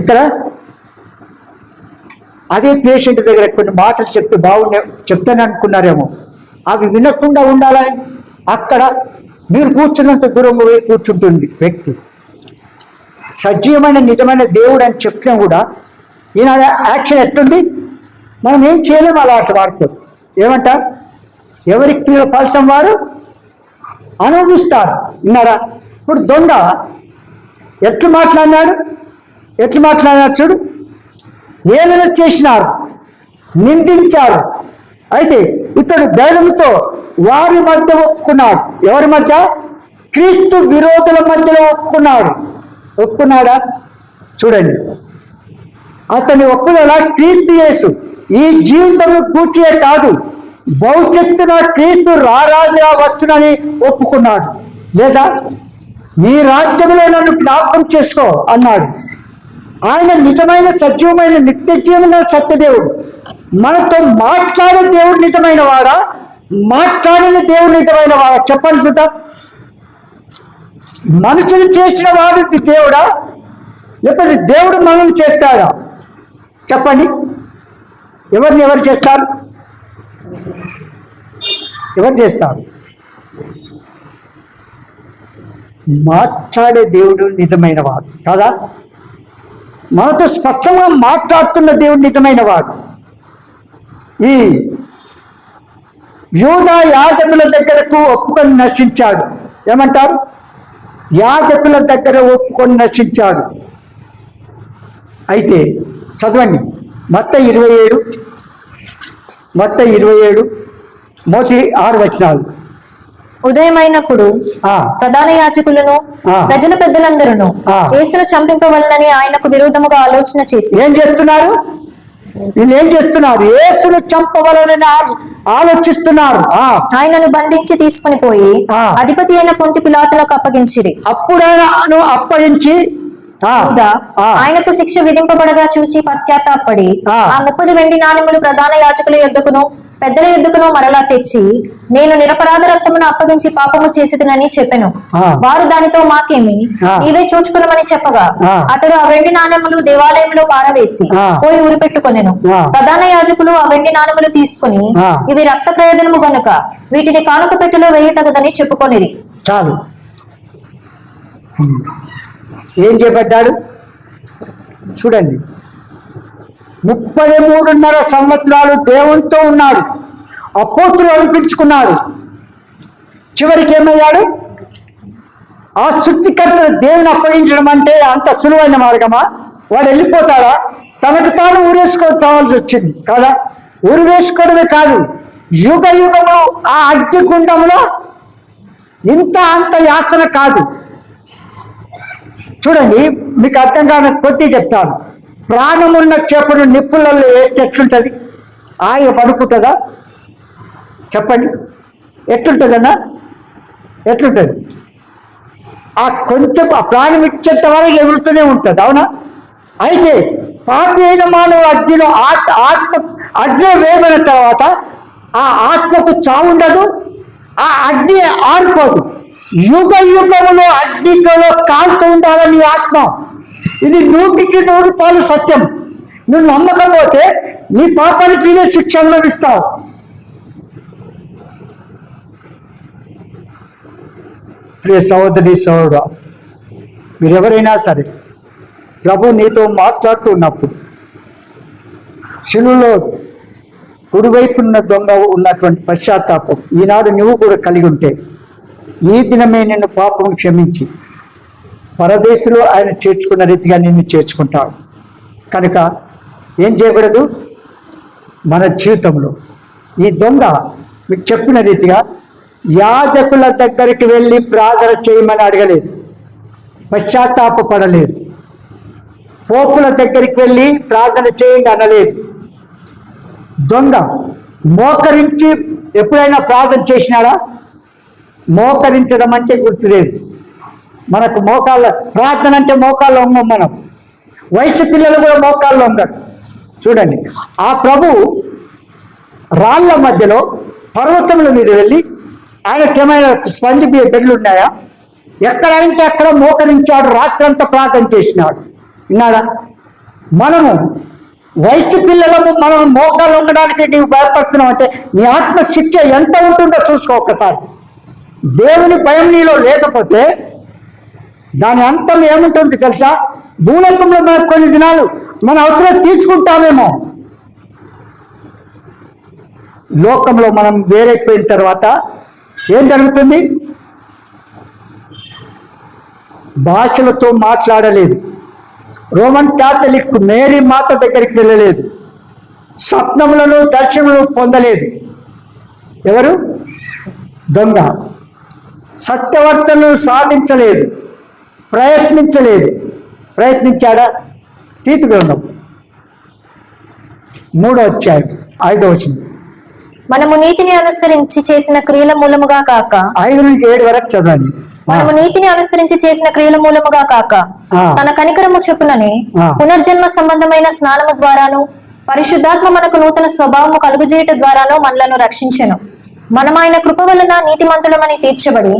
Speaker 1: ఎక్కడ? అదే పేషెంట్ దగ్గర కొన్ని మాటలు చెప్తే చెప్తాను అనుకున్నారేమో, అవి వినకుండా ఉండాలని అక్కడ మీరు కూర్చున్నంత దూరం పోయి కూర్చుంటుంది వ్యక్తి. సజీవమైన నిజమైన దేవుడు అని చెప్తే కూడా ఈనాడు యాక్షన్ ఎట్టుంది? మనం ఏం చేయలేము అలాంటి వారితో. ఏమంటారు? ఎవరికి ఫలితం వారు అనుభవిస్తారు. విన్నారా? ఇప్పుడు దొంగ ఎట్లు మాట్లాడినాడు చూడు. ఏలన చేసినారు, నిందించారు. అయితే ఇతడు ధైర్యంతో వారి మధ్య ఒప్పుకున్నాడు. ఎవరి మధ్య? క్రీస్తు విరోధుల మధ్యలో ఒప్పుకున్నాడా? చూడండి, అతని ఒప్పుదల క్రీస్తు యేసు ఈ జీవితంలో కూర్చే కాదు, భవిష్యత్తున క్రీస్తు రారాజుగా వచ్చునని ఒప్పుకున్నాడు. లేదా నీ రాజ్యంలో నన్ను జ్ఞాపకం చేసుకో అన్నాడు. ఆయన నిజమైన సజీవమైన నిత్య జీవన సత్యదేవుడు. మనతో మాట్లాడే దేవుడు నిజమైన వాడా? మాట్లాడిన దేవుడు నిజమైన వాడా? చెప్పండి చూద్దాం. మనుషులు చేసిన వాడు దేవుడా, లేకపోతే దేవుడు మనల్ని చేస్తాడా? చెప్పండి. ఎవరు చేస్తారు? ఎవరు చేస్తారు? మాట్లాడే దేవుడు నిజమైన వాడు కదా. మనతో స్పష్టంగా మాట్లాడుతున్న దేవుడు నిజమైన వాడు. ఈ యూదా యాజకుల దగ్గరకు ఒప్పుకొని నశించాడు. ఏమంటారు? యాజకుల దగ్గర ఒప్పుకొని నశించాడు. అయితే చదవండి, మత్తయి 27 మొదటి 6 వచనాలు.
Speaker 2: ఉదయమైనప్పుడు ప్రధాన యాజకులను ప్రజల పెద్దలందరూ యేసును చంపింపవలనని ఆయనకు విరోధముగా ఆలోచన చేసి
Speaker 1: ఏం చేస్తున్నారు? యేసును చంపవలనని ఆలోచిస్తున్నారు.
Speaker 2: ఆయనను బంధించి తీసుకుని పోయి అధిపతి అయిన పొంతి పిలాతులకు అప్పగించిరి.
Speaker 1: అప్పుడు అప్పగించి
Speaker 2: ఆయనకు శిక్ష విధింపబడగా చూసి పశ్చాత్తాపడి ఆ 30 వెండి నాణెములు ప్రధాన యాజకుల యొద్దకును పెద్దల యొద్దకును మరలా తెచ్చి, నేను నిరపరాధ రక్తమును అప్పగించి పాపము చేసిదనని చెప్పెను. వారు దానితో మాకేమి, నీవే చూచుకునమని చెప్పగా అతడు ఆ వెండి నాణెములు దేవాలయంలో పారవేసి పోయి ఉరిపెట్టుకొనెను. ప్రధాన యాజకులు ఆ వెండి నాణెములు తీసుకుని, ఇవి రక్త ప్రయోజనము గనుక వీటిని కానుక పెట్టెలో వేయతగదని చెప్పుకొనిరి.
Speaker 1: చాలు. ఏం చేపట్టాడు చూడండి. 33.5 సంవత్సరాలు దేవునితో ఉన్నాడు. అపోస్తులు అనిపించుకున్నాడు. చివరికి ఏమయ్యాడు? ఆ సృష్టికర్త దేవుని అప్పగించడం అంటే అంత సులువైన మార్గమా? వాడు వెళ్ళిపోతాడా? తనకు తాను ఊరేసుకోవాల్సి వచ్చింది కదా. ఊరు వేసుకోవడమే కాదు, యుగ యుగము ఆ అగ్నిగుండంలో అంత యాత్ర కాదు. చూడండి, మీకు అర్థం కాని కొద్ది చెప్తాను. ప్రాణమున్న చేపను నిప్పులలో వేస్తే ఎట్లుంటుంది? ఆయ పడుకుంటుందా? చెప్పండి, ఎట్లుంటుందన్నా? ఎట్లుంటుంది? ఆ కొంచెం ఆ ప్రాణం ఇచ్చేంత వరకు ఎగురుతూనే ఉంటుంది, అవునా? అయితే పాపి అయిన మానవ అగ్ని వేమైన తర్వాత ఆ ఆత్మకు చావుండదు, ఆ అగ్ని ఆరిపోదు. యుగ యుగములో అగ్నిలో కాలుతూ ఉండాలని ఆత్మ. ఇది 100% సత్యం. నువ్వు నమ్మకపోతే నీ పాపానికి నీవే శిక్ష అనుభవిస్తావు. ప్రియ సహోదరి సహోదరుడా, మీరెవరైనా సరే ప్రభు నీతో మాట్లాడుతున్నప్పుడు శిలువలో కుడివైపున్న దొంగ ఉన్నటువంటి పశ్చాత్తాపం ఈనాడు నువ్వు కూడా కలిగి ఉంటే, ఈ దినమే నిన్ను పాపం క్షమించి పరదేశంలో ఆయన చేర్చుకున్న రీతిగా నిన్ను చేర్చుకుంటాడు. కనుక ఏం చేయకూడదు? మన జీవితంలో ఈ దొంగ మీకు చెప్పిన రీతిగా యాజకుల దగ్గరికి వెళ్ళి ప్రార్థన చేయమని అడగలేదు, పశ్చాత్తాపడలేదు. పోపుల దగ్గరికి వెళ్ళి ప్రార్థన చేయండి అనలేదు. దొంగ మోకరించి ఎప్పుడైనా ప్రార్థన చేసినాడా? మోకరించడం అంటే గుర్తులేదు మనకు. మోకాళ్ళ ప్రార్థన అంటే మోకాళ్ళు వంగం. మనం వయసు పిల్లలు కూడా మోకాళ్ళు వంగరు. చూడండి, ఆ ప్రభు రాళ్ల మధ్యలో పర్వతముల మీద వెళ్ళి, ఆయనకి ఏమైనా స్పంజ్ బెడ్లు ఉన్నాయా? ఎక్కడంటే అక్కడ మోకరించాడు, రాత్రంతా ప్రార్థన చేసినాడు. విన్నాడా? మనము వయసు పిల్లలము మనం మోకాలు ఉండడానికి నీవు భయపడుతున్నావు అంటే నీ ఆత్మశిక్ష ఎంత ఉంటుందో చూసుకో ఒక్కసారి. దేవుని భయం నీలో లేకపోతే దాని అంతం ఏముంటుంది తెలుసా? భూలోకంలో మనకు కొన్ని దినాలు మన అవసరం తీసుకుంటామేమో, లోకంలో మనం వేరైపోయిన తర్వాత ఏం జరుగుతుంది? భాషలతో మాట్లాడలేదు, రోమన్ క్యాథలిక్ మేరీ మాత దగ్గరికి వెళ్ళలేదు, స్వప్నములను దర్శనములను పొందలేదు. ఎవరు? దొంగ. సత్యవర్తనను సాధించలేదు, ప్రయత్నించలేదు. ప్రయత్నించాడా? తీతు గ్రంథం 3వ అధ్యాయం 5వ వచనం.
Speaker 2: మనము నీతిని అనుసరించి చేసిన క్రియల మూలముగా కాక,
Speaker 1: 5 నుంచి 7 వరకు చదవండి.
Speaker 2: మనము నీతిని అనుసరించి చేసిన క్రియల మూలముగా కాక, తన కనికరము చొప్పుననే పునర్జన్మ సంబంధమైన స్నానము ద్వారాను పరిశుద్ధాత్మ మనకు నూతన స్వభావము కలుగుజేయట ద్వారాను మనలను రక్షించెను. మనం ఆయన కృప వలన నీతిమంతులమని తీర్చబడి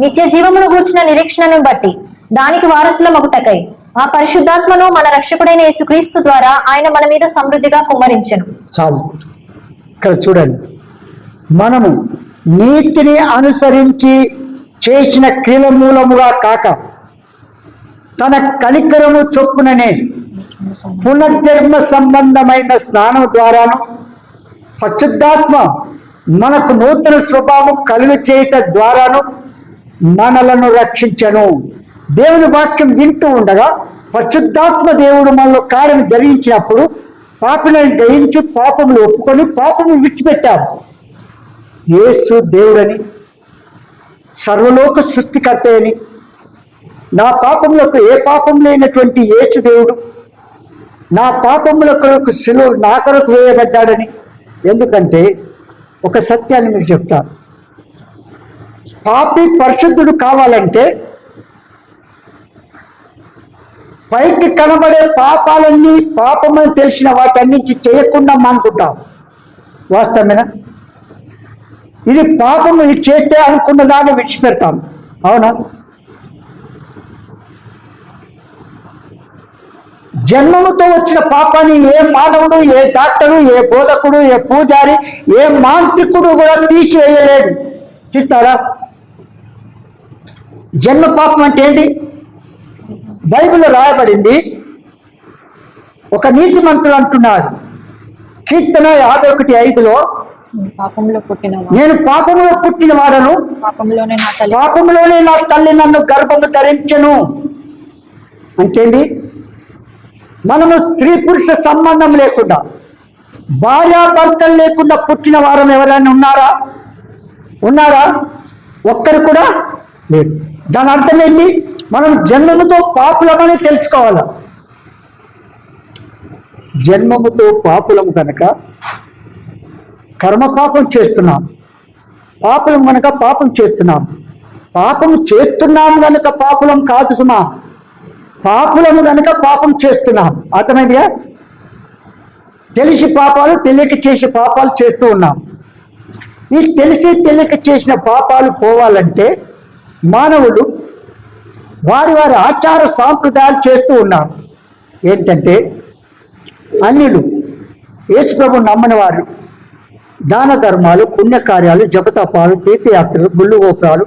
Speaker 2: నిత్య జీవమును గూర్చిన నిరీక్షణను బట్టి దానికి వారసుల మగుటకై ఆ పరిశుద్ధాత్మను మన రక్షకుడైన యేసుక్రీస్తు ద్వారా ఆయన మన మీద సమృద్ధిగా కుమ్మరించెను.
Speaker 1: చాలు. ఇక్కడ చూడండి, మనము నీతిని అనుసరించి చేసిన క్రియల మూలముగా కాక తన కనికరము చొప్పుననే పునర్జన్మ సంబంధమైన స్నానం ద్వారాను పరిశుద్ధాత్మ మనకు నూతన స్వభావం కలుగ చేయటం ద్వారాను మనలను రక్షించను. దేవుని వాక్యం వింటూ ఉండగా పరిశుద్ధాత్మ దేవుడు మనలో కార్యం జరిగించినప్పుడు పాపలను గ్రహించి పాపములు ఒప్పుకొని పాపము విడిచిపెట్టాము. యేసు దేవుడని, సర్వలోక సృష్టికర్త అని, నా పాపములకు ఏ పాపం లేనటువంటి యేసు దేవుడు నా పాపముల కొరకు నా కొరకు వేయబడ్డాడని. ఎందుకంటే ఒక సత్యాన్ని మీకు చెప్తాను, పాపి పరిశుద్ధుడు కావాలంటే పైకి కనబడే పాపాలన్నీ పాపమని తెలిసిన వాటన్నింటి చేయకుండా మానుకుంటాం. వాస్తవమేనా? ఇది పాపం, ఇది చేస్తే అనుకున్న దాన్ని విడిచిపెడతాం. అవునా? జన్మముతో వచ్చిన పాపాన్ని ఏ మానవుడు, ఏ డాక్టరు, ఏ బోధకుడు, ఏ పూజారి, ఏ మాంత్రికుడు కూడా తీసివేయలేడు. తీస్తారా? జన్మ పాపం అంటే ఏంటి? బైబిల్లో రాయబడింది. ఒక నీతిమంతుడు అంటున్నాడు, కీర్తన 51:5లో, నేను పాపంలో పుట్టిన వాడను, పాపంలోనే నా తల్లి నన్ను గర్భము ధరించెను. అంటేంది? మనము స్త్రీ పురుష సంబంధం లేకుండా, భార్యాభర్తలు లేకుండా పుట్టిన వారం ఎవరైనా ఉన్నారా? ఒక్కరు కూడా లేదు. దాని అర్థం ఏంటి? మనం జన్మముతో పాపులమని తెలుసుకోవాలి. జన్మముతో పాపులం కనుక కర్మపాపం చేస్తున్నాం, పాపులం కనుక పాపం చేస్తున్నాం. పాపం చేస్తున్నాం కనుక పాపులం కాదు సుమా, పాపులము కనుక పాపం చేస్తున్నాం. అర్థమైందిగా? తెలిసి పాపాలు, తెలియక చేసే పాపాలు చేస్తూ ఉన్నాం. ఈ తెలిసి తెలియక చేసిన పాపాలు పోవాలంటే మానవులు వారి వారి ఆచార సాంప్రదాయాలు చేస్తూ ఉన్నారు. ఏంటంటే అన్యులు, యేసుప్రభుని నమ్మని వారు దాన ధర్మాలు, పుణ్యకార్యాలు, జపతపాలు, తీర్థయాత్రలు, గుళ్ళు గోపురాలు,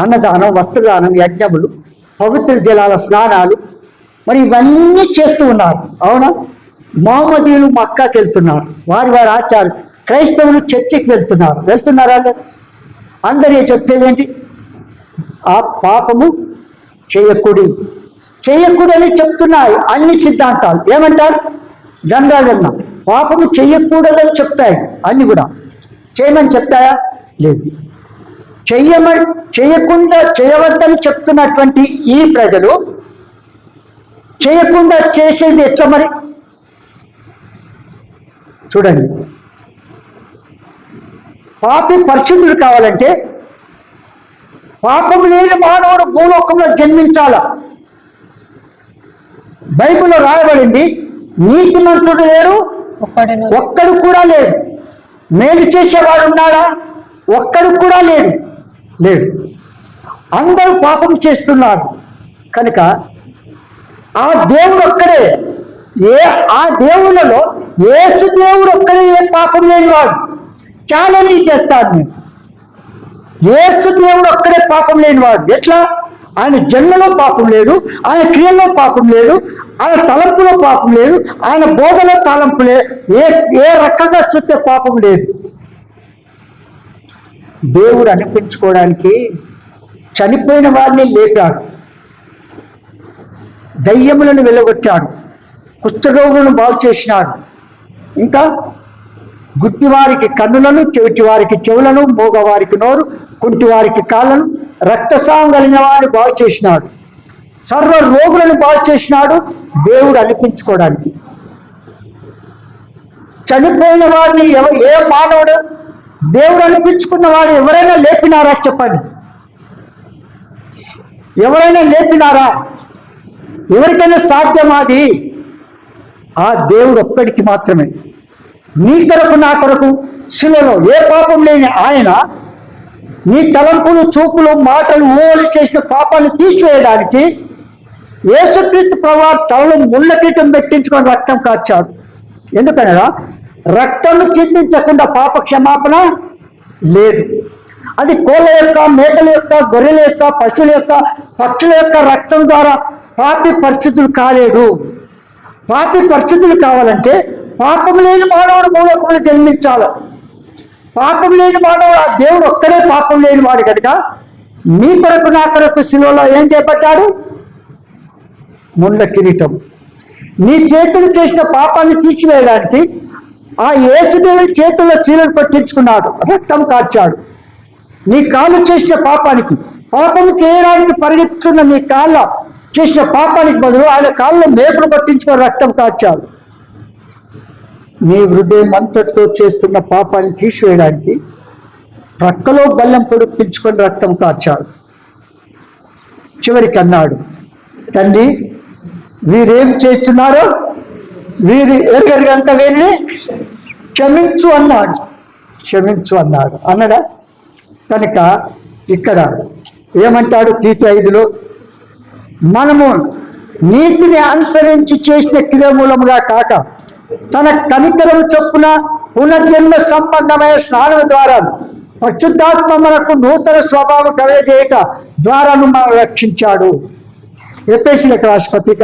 Speaker 1: అన్నదానం, వస్త్రదానం, యజ్ఞములు, పవిత్ర జలాల స్నానాలు, మరి ఇవన్నీ చేస్తూ ఉన్నారు. అవునా? మహమ్మదీయులు మక్కాకి వెళ్తున్నారు, వారి వారి ఆచారం. క్రైస్తవులు చర్చికి వెళ్తున్నారా? అందరూ చెప్పేది ఏంటి? ఆ పాపము చేయకూడని చెప్తున్నాయి అన్ని సిద్ధాంతాలు. ఏమంటారు? గంగాధర్మ పాపము చెయ్యకూడదని చెప్తాయి అన్ని కూడా. చేయమని చెప్తాయా? లేదు. చేయకుండా చేయవద్దని చెప్తున్నటువంటి ఈ ప్రజలు చేయకుండా చేసేది ఎట్లా మరి? చూడండి, పాపి పరిశుద్ధుడు కావాలంటే పాపం లేని మానవుడు భూలోకంలో జన్మించాల. బైబిల్లో రాయబడింది, నీతిమంతుడు లేరు, ఒక్కడు కూడా లేడు. మేలు చేసేవాడు ఉన్నాడా? ఒక్కడు కూడా లేడు. అందరూ పాపం చేస్తున్నారు. కనుక ఆ దేవుడు ఒక్కడే, ఆ దేవుళ్ళలో యేసు దేవుడు ఒక్కడే ఏ పాపం లేనివాడు. ఛాలెంజ్ చేస్తాను నేను. యేసు దేవుడు ఒక్కడే పాపం లేనివాడు. ఎట్లా? ఆయన జన్మలో పాపం లేదు, ఆయన క్రియలో పాపం లేదు, ఆయన తలంపులో పాపం లేదు, ఆయన బోధలో తలంపు లేదు. ఏ రకంగా చూస్తే పాపం లేదు. దేవుడు అనిపించుకోవడానికి చనిపోయిన వారిని లేపాడు, దయ్యములను వెళ్ళగొట్టాడు, కుష్ఠరోగులను బాగు చేసినాడు, ఇంకా గుడ్డివారికి కన్నులను, చెవిటివారికి చెవులను, మూగవారికి నోరు, కుంటివారికి కాళ్ళను, రక్తస్రావం కలిగిన వారిని బాగు చేసినాడు, సర్వ రోగులను బాగు చేసినాడు. దేవుడు అనిపించుకోవడానికి చనిపోయిన వారిని ఏ మానవుడు దేవుడు అనిపించుకున్న వాడు ఎవరైనా లేపినారా? చెప్పండి, ఎవరైనా లేపినారా? ఎవరికైనా సాధ్యమాది? ఆ దేవుడు ఒక్కడికి మాత్రమే. నీ కొరకు నా కొరకు శిలువలో ఏ పాపం లేని ఆయన నీ తలంపులు, చూపులు, మాటలు, ఊహలు చేసిన పాపాన్ని తీసివేయడానికి యేసుక్రీస్తు ప్రభువు తలలో ముళ్ళ కీటం పెట్టించుకొని రక్తం కార్చాడు. ఎందుకనగా రక్తం చిందించకుండా పాప క్షమాపణ లేదు. అది కోళ్ళ యొక్క, మేకల యొక్క, గొర్రెల యొక్క, పశువుల యొక్క, పక్షుల యొక్క రక్తం ద్వారా పాపి పరిస్థితులు కాలేడు. పాపి పరిస్థితులు కావాలంటే పాపం లేని మానవుడు మూలకములు జన్మించాలి. పాపం లేని మానవుడు, ఆ దేవుడు ఒక్కడే పాపం లేని వాడు కనుక నీ కొరకు నా కొరకు శిలువలో ఏం చేపట్టాడు? ముళ్ళ కిరీటం. నీ చేతులు చేసిన పాపాన్ని తీసివేయడానికి ఆ యేసుదేవుని చేతుల్లో శీలను కొట్టించుకున్నాడు, రక్తం కార్చాడు. నీ కాళ్ళు చేసిన పాపానికి, పాపం చేయడానికి పరిగెత్తున్న నీ కాళ్ళ చేసిన పాపానికి బదులు ఆయన కాళ్ళలో మేకులు కొట్టించుకొని రక్తం కార్చాడు. నీ హృదయం అంతటితో చేస్తున్న పాపాన్ని తీసివేయడానికి ప్రక్కలో బల్లెం పొడిపించుకొని రక్తం కార్చాడు. చివరికి అన్నాడు, తండ్రి వీరేం చేస్తున్నారో వీరు ఎరుగంట వీరిని క్షమించు అన్నాడు. క్షమించు అన్నాడు. అన్నడా? కనుక ఇక్కడ ఏమంటాడు తీతు 5లో, మనము నీతిని అనుసరించి చేసిన క్రియ మూలముగా కాక తన కనికరం చొప్పున పునర్జన్మ సంబంధమైన స్నానం ద్వారా పరిశుద్ధాత్మ మనకు నూతన స్వభావం కలగజేయట ద్వారాను మనం రక్షించాడు. ఎఫెసీయులకు రాసిన పత్రిక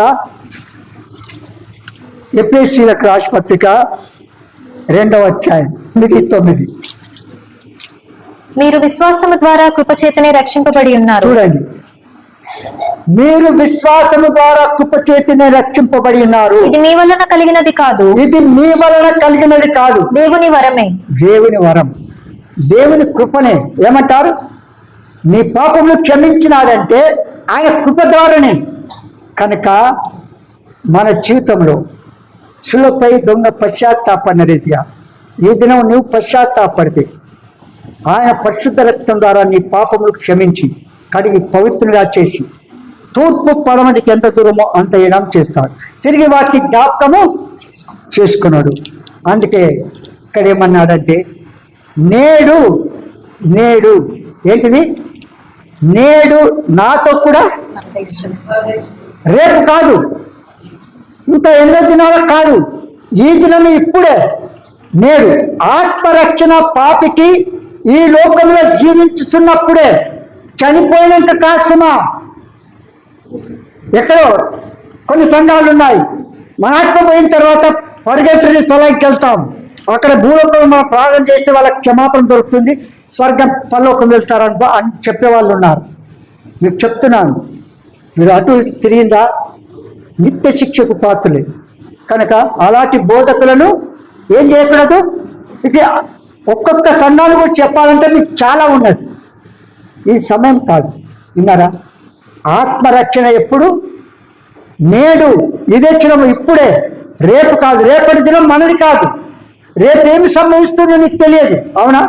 Speaker 1: 2వ అధ్యాయం 8-9.
Speaker 2: మీరు విశ్వాసము ద్వారా కృపచేతనే రక్షింపబడి ఉన్నారు.
Speaker 1: చూడండి, మీరు విశ్వాసము ద్వారా కృపచేతనే రక్షింపబడి ఉన్నారు.
Speaker 2: ఇది మీ వలన కలిగినది కాదు,
Speaker 1: ఇది మీ వలన కలిగినది కాదు,
Speaker 2: దేవుని వరమే.
Speaker 1: దేవుని వరం, దేవుని కృపనే. ఏమంటారు? నీ పాపములు క్షమించినాడంటే ఆయన కృప ద్వారానే. కనుక మన జీవితంలో శిలువపై దొంగ పశ్చాత్తాపడిన రీతిగా ఈ దినం నువ్వు పశ్చాత్తాపడితే ఆయన పరిశుద్ధ రక్తం ద్వారా నీ పాపములు క్షమించి కడిగి పవిత్రంగా చేసి తూర్పు పడమటికి ఎంత దూరమో అంత ఎడం చేస్తాడు. తిరిగి వాటిని జ్ఞాపకము చేసుకున్నాడు. అందుకే ఇక్కడ ఏమన్నాడంటే నేడు ఏంటిది? నేడు నాతో కూడా, రేపు కాదు, ఇంకా 8 దినాలు కాదు, ఈ దినం ఇప్పుడే. నేడు ఆత్మరక్షణ పాపికి ఈ లోకంలో జీవించుతున్నప్పుడే, చనిపోయినాక కాసుమా. ఎక్కడో కొన్ని సంఘాలు ఉన్నాయి, మన ఆత్మ పోయిన తర్వాత పర్గేటరీ స్థలానికి వెళ్తాం, అక్కడ భూలోకంలో మనం ప్రార్థన చేస్తే వాళ్ళకి క్షమాపణ దొరుకుతుంది, స్వర్గం పరలోకం వెళ్తారనుకో అని చెప్పేవాళ్ళు ఉన్నారు. మీకు చెప్తున్నాను, మీరు అటు ఇటు తిరిగిందా నిత్య శిక్షకు పాత్రలే. కనుక అలాంటి బోధకులను ఏం చేయకూడదు. ఇక ఒక్కొక్క సంఘాలు కూడా చెప్పాలంటే మీకు చాలా ఉన్నది, ఈ సమయం కాదు. విన్నారా? ఆత్మరక్షణ ఎప్పుడు? నేడు. ఇదే క్షణం ఇప్పుడే, రేపు కాదు. రేపటి దినం మనది కాదు. రేపు ఏమి సంభవిస్తుందో నీకు తెలియదు. అవునా?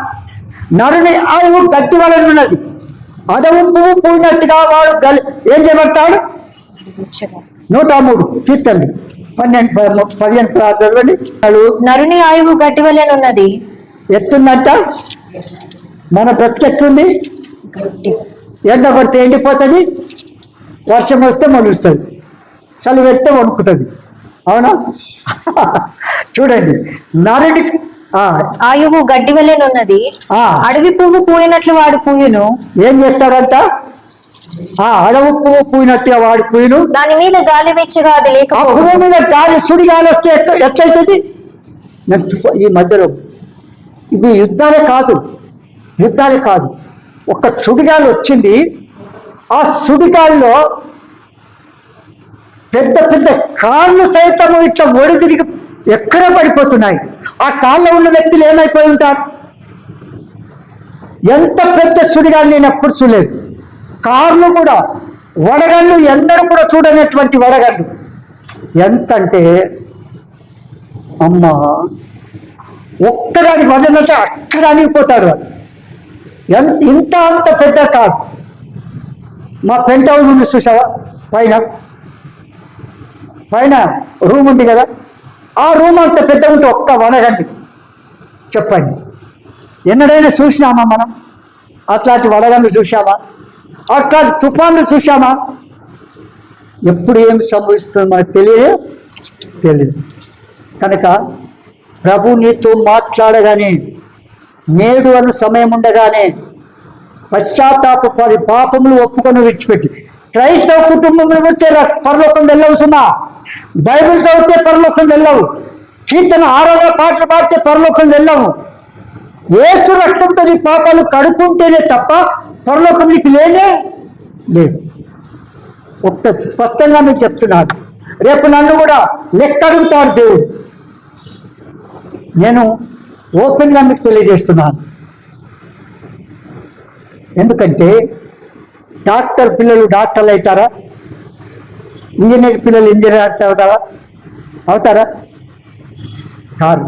Speaker 1: నరుని ఆయువు గట్టి వలన ఉన్నది, అడవు పువ్వు పూడినట్టుగా వాడు ఏం చేయబడతాడు? 103 కీర్తనలు 15 చదవండి.
Speaker 2: నరుని ఆయువు గడ్డి వలెనున్నది.
Speaker 1: ఎట్టుందంట మన బ్రతికి ఎట్లుంది? ఎండ పడితే ఎండిపోతుంది, వర్షం వస్తే మొలుస్తుంది, చలి పెడితే వణుకుతుంది. అవునా? చూడండి, నరుడి
Speaker 2: ఆయువు గడ్డి వలెనున్నది. అడవి పువ్వు పూయినట్లు వాడు పూయును.
Speaker 1: ఏం చేస్తాడంట? అడవి పువ్వు పూయినట్టుగా వాడి పూయును.
Speaker 2: దాని మీద గాలి వెచ్చగా అది లేక
Speaker 1: పువ్వు మీద గాలి సుడి గాలి వస్తే ఎట్లయితుంది? ఈ మధ్యలో ఇవి యుద్ధాలే కాదు, ఒక సుడిగాలి వచ్చింది. ఆ సుడిగాలిలో పెద్ద పెద్ద కాళ్ళు సైతం ఇట్లా ఒడి తిరిగి ఎక్కడ పడిపోతున్నాయి. ఆ కాళ్ళలో ఉన్న వ్యక్తులు ఏమైపోయి ఉంటారు? ఎంత పెద్ద సుడిగాలి నేను ఎప్పుడు చూడలేదు. కార్లు కూడా వడగళ్ళు ఎన్నడూ కూడా చూడనటువంటి వడగళ్ళు. ఎంత అంటే అమ్మ ఒక్కదానికి వదలంటే అక్కడ అనిగిపోతాడు వాడు. అంత పెద్ద కాదు. మా పెంట్ హౌస్ ఉంది చూసావా, పైన రూమ్ ఉంది కదా, ఆ రూమ్ అంత పెద్ద ఉంటే ఒక్క వడగండి చెప్పండి, ఎన్నడైనా చూసినామా మనం? అట్లాంటి వడగండ్లు చూసామా? అట్లాంటి తుఫాన్లు చూసామా? ఎప్పుడు ఏం సంభవిస్తుందో మనకు తెలియదు. కనుక ప్రభు నీతో మాట్లాడగానే, నేడు అను సమయం ఉండగానే పశ్చాత్తాపడి పాపములు ఒప్పుకొని విడిచిపెట్టి క్రైస్తవ కుటుంబంలో వచ్చే పరలోకం వెళ్ళవు సుమా. బైబిల్ చదివితే పరలోకం వెళ్ళవు. కీర్తన 6వ పాటలు పాడితే పరలోకం వెళ్ళవు. యేసు రక్తంతో నీ పాపాలు కడుక్కుంటేనే తప్ప పరలోకం నీకు లేదు. ఒక్క స్పష్టంగా మీకు చెప్తున్నాను. రేపు నన్ను కూడా లెక్క అడుగుతాడు దేవుడు. నేను ఓపెన్గా మీకు తెలియజేస్తున్నాను. ఎందుకంటే డాక్టర్ పిల్లలు డాక్టర్లు అవుతారా? ఇంజనీర్ పిల్లలు ఇంజనీర్ అవుతారా? కాదు.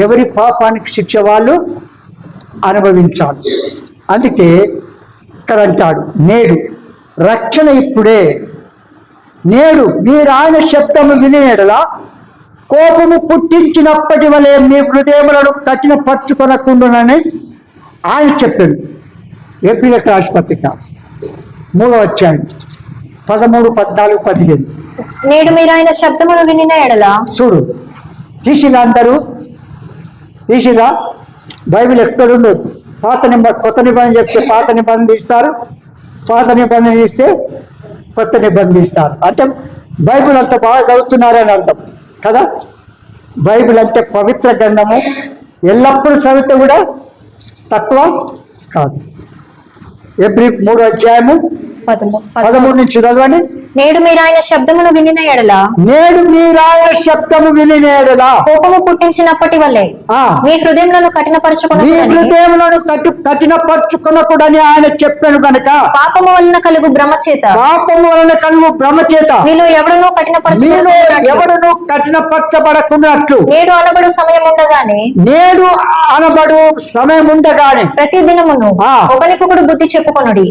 Speaker 1: ఎవరి పాపానికి శిక్ష వాళ్ళు అనుభవించాలి. అందుకే ఇక్కడ అంటాడు, నేడు రక్షణ ఇప్పుడే. నేడు మీరు ఆయన శబ్దము విని ఎడలా కోపము పుట్టించినప్పటి వలె మీ హృదయములను కఠినపరచుకొనకుండానని ఆయన చెప్పాడు. ఏప్రిల్ రాష్ట్రపత్రిక 3వ అధ్యాయం 13, 14, 15.
Speaker 2: నేడు మీరు ఆయన శబ్దమును వినిన ఎడలా.
Speaker 1: చూడు, తీసిరా బైబిల్ ఎక్కడుందో. కొత్త నిబంధన చెప్తే పాత నిబంధన ఇస్తారు, పాత నిబంధన ఇస్తే కొత్త నిబంధన ఇస్తారు. అంటే బైబిల్ అంత బాగా చదువుతున్నారని అర్థం కదా. బైబిల్ అంటే పవిత్ర గ్రంథము, ఎల్లప్పుడూ చదివితే కూడా తక్కువ కాదు. ఏప్రిల్ 3వ అధ్యాయము 13 నుంచి చదవండి.
Speaker 2: నేడు మీరు ఆయన శబ్దమును వినిన ఎడలా. కోపము పుట్టించినప్పటి వల్లే మీ హృదయములను
Speaker 1: కఠినపరచుకొనకూడని ఆయన చెప్పాను కనుక
Speaker 2: పాపము వలన కలుగు భ్రమ చేత మీలో ఎవడనూ
Speaker 1: కఠినపరచబడకున్నట్లు
Speaker 2: నేడు అనబడు సమయం ఉండగానే ప్రతి దినమును ఒకరికొకడు బుద్ధి చెప్పుకొనుడి.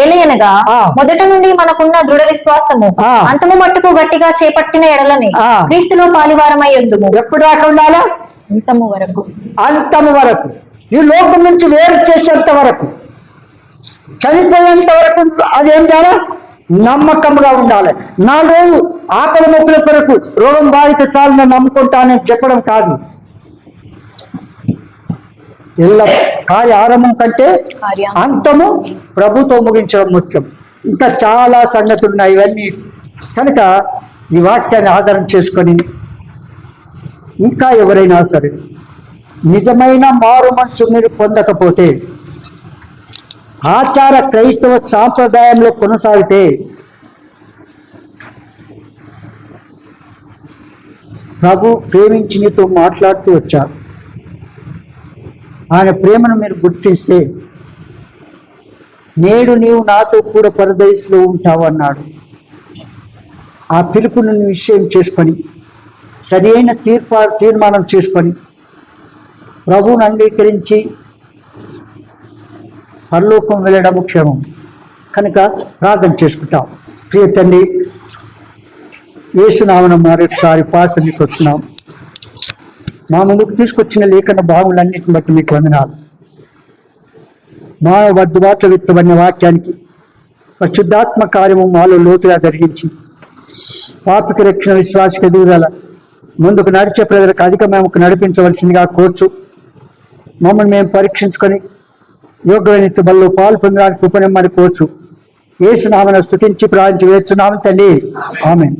Speaker 2: ఏలయనగా మొదట నుండి మనకున్న దృఢ విశ్వాసము అంతము మట్టుకు గట్టిగా చేపట్టిన ఎడలని క్రీస్తులో పాలివారమై ఉందుము.
Speaker 1: ఎప్పుడు దాకా ఉండాలా? అంతము వరకు, ఈ లోకం నుంచి వేరు చేసేంత వరకు, చనిపోయేంత వరకు అదేం చేయాలా? నమ్మకంగా ఉండాలి. 4 రోజులు ఆపద మొక్కుల కొరకు రోగం బాధిత చాలని నమ్ముకుంటానని చెప్పడం కాదు. కార్య ఆరంభం కంటే అంతము ప్రభుతో ముగించడం ముఖ్యం. ఇంకా చాలా సంగతులు ఉన్నాయి ఇవన్నీ. కనుక ఈ వాక్యాన్ని ఆధారం చేసుకొని ఇంకా ఎవరైనా సరే నిజమైన మారు మనసు మీరు పొందకపోతే, ఆచార క్రైస్తవ సాంప్రదాయంలో కొనసాగితే ప్రభు ప్రేమించి నీతో మాట్లాడుతూ వచ్చారు. ఆయన ప్రేమను మీరు గుర్తిస్తే, నేడు నీవు నాతో కూడా పరదేశంలో ఉంటావు అన్నాడు. ఆ పిలుపును నిశ్చయం చేసుకొని సరైన తీర్మానం చేసుకొని ప్రభువును అంగీకరించి పరలోకం వెళ్ళడం క్షేమం. కనుక ప్రార్థన చేసుకుంటాం. ప్రియ తండ్రి, యేసునామమున మరొకసారి పాస్ మీకు వస్తున్నాం. మా ముందుకు తీసుకొచ్చిన లేఖన భాగములన్నిటిని బట్టి మీకు వందనాలు. మానవ వద్దుబాట్లు విత్తబడిన వాక్యానికి పరిశుద్ధాత్మ కార్యము మాలో లోతుగా జరిగించి పాపికి రక్షణ, విశ్వాసకి ఎదుగుదల, ముందుకు నడిచే ప్రజలకు అధిక మేమకు నడిపించవలసిందిగా కోర్చు. మమ్మల్ని మేము పరీక్షించుకొని యోగ్యమైన బల్లో పాలు పొందడానికి ఉపనమ్మని కోర్చు. యేసునామమున స్తుతించి ప్రార్థించి వేస్తున్నాము తండ్రి. ఆమేన్.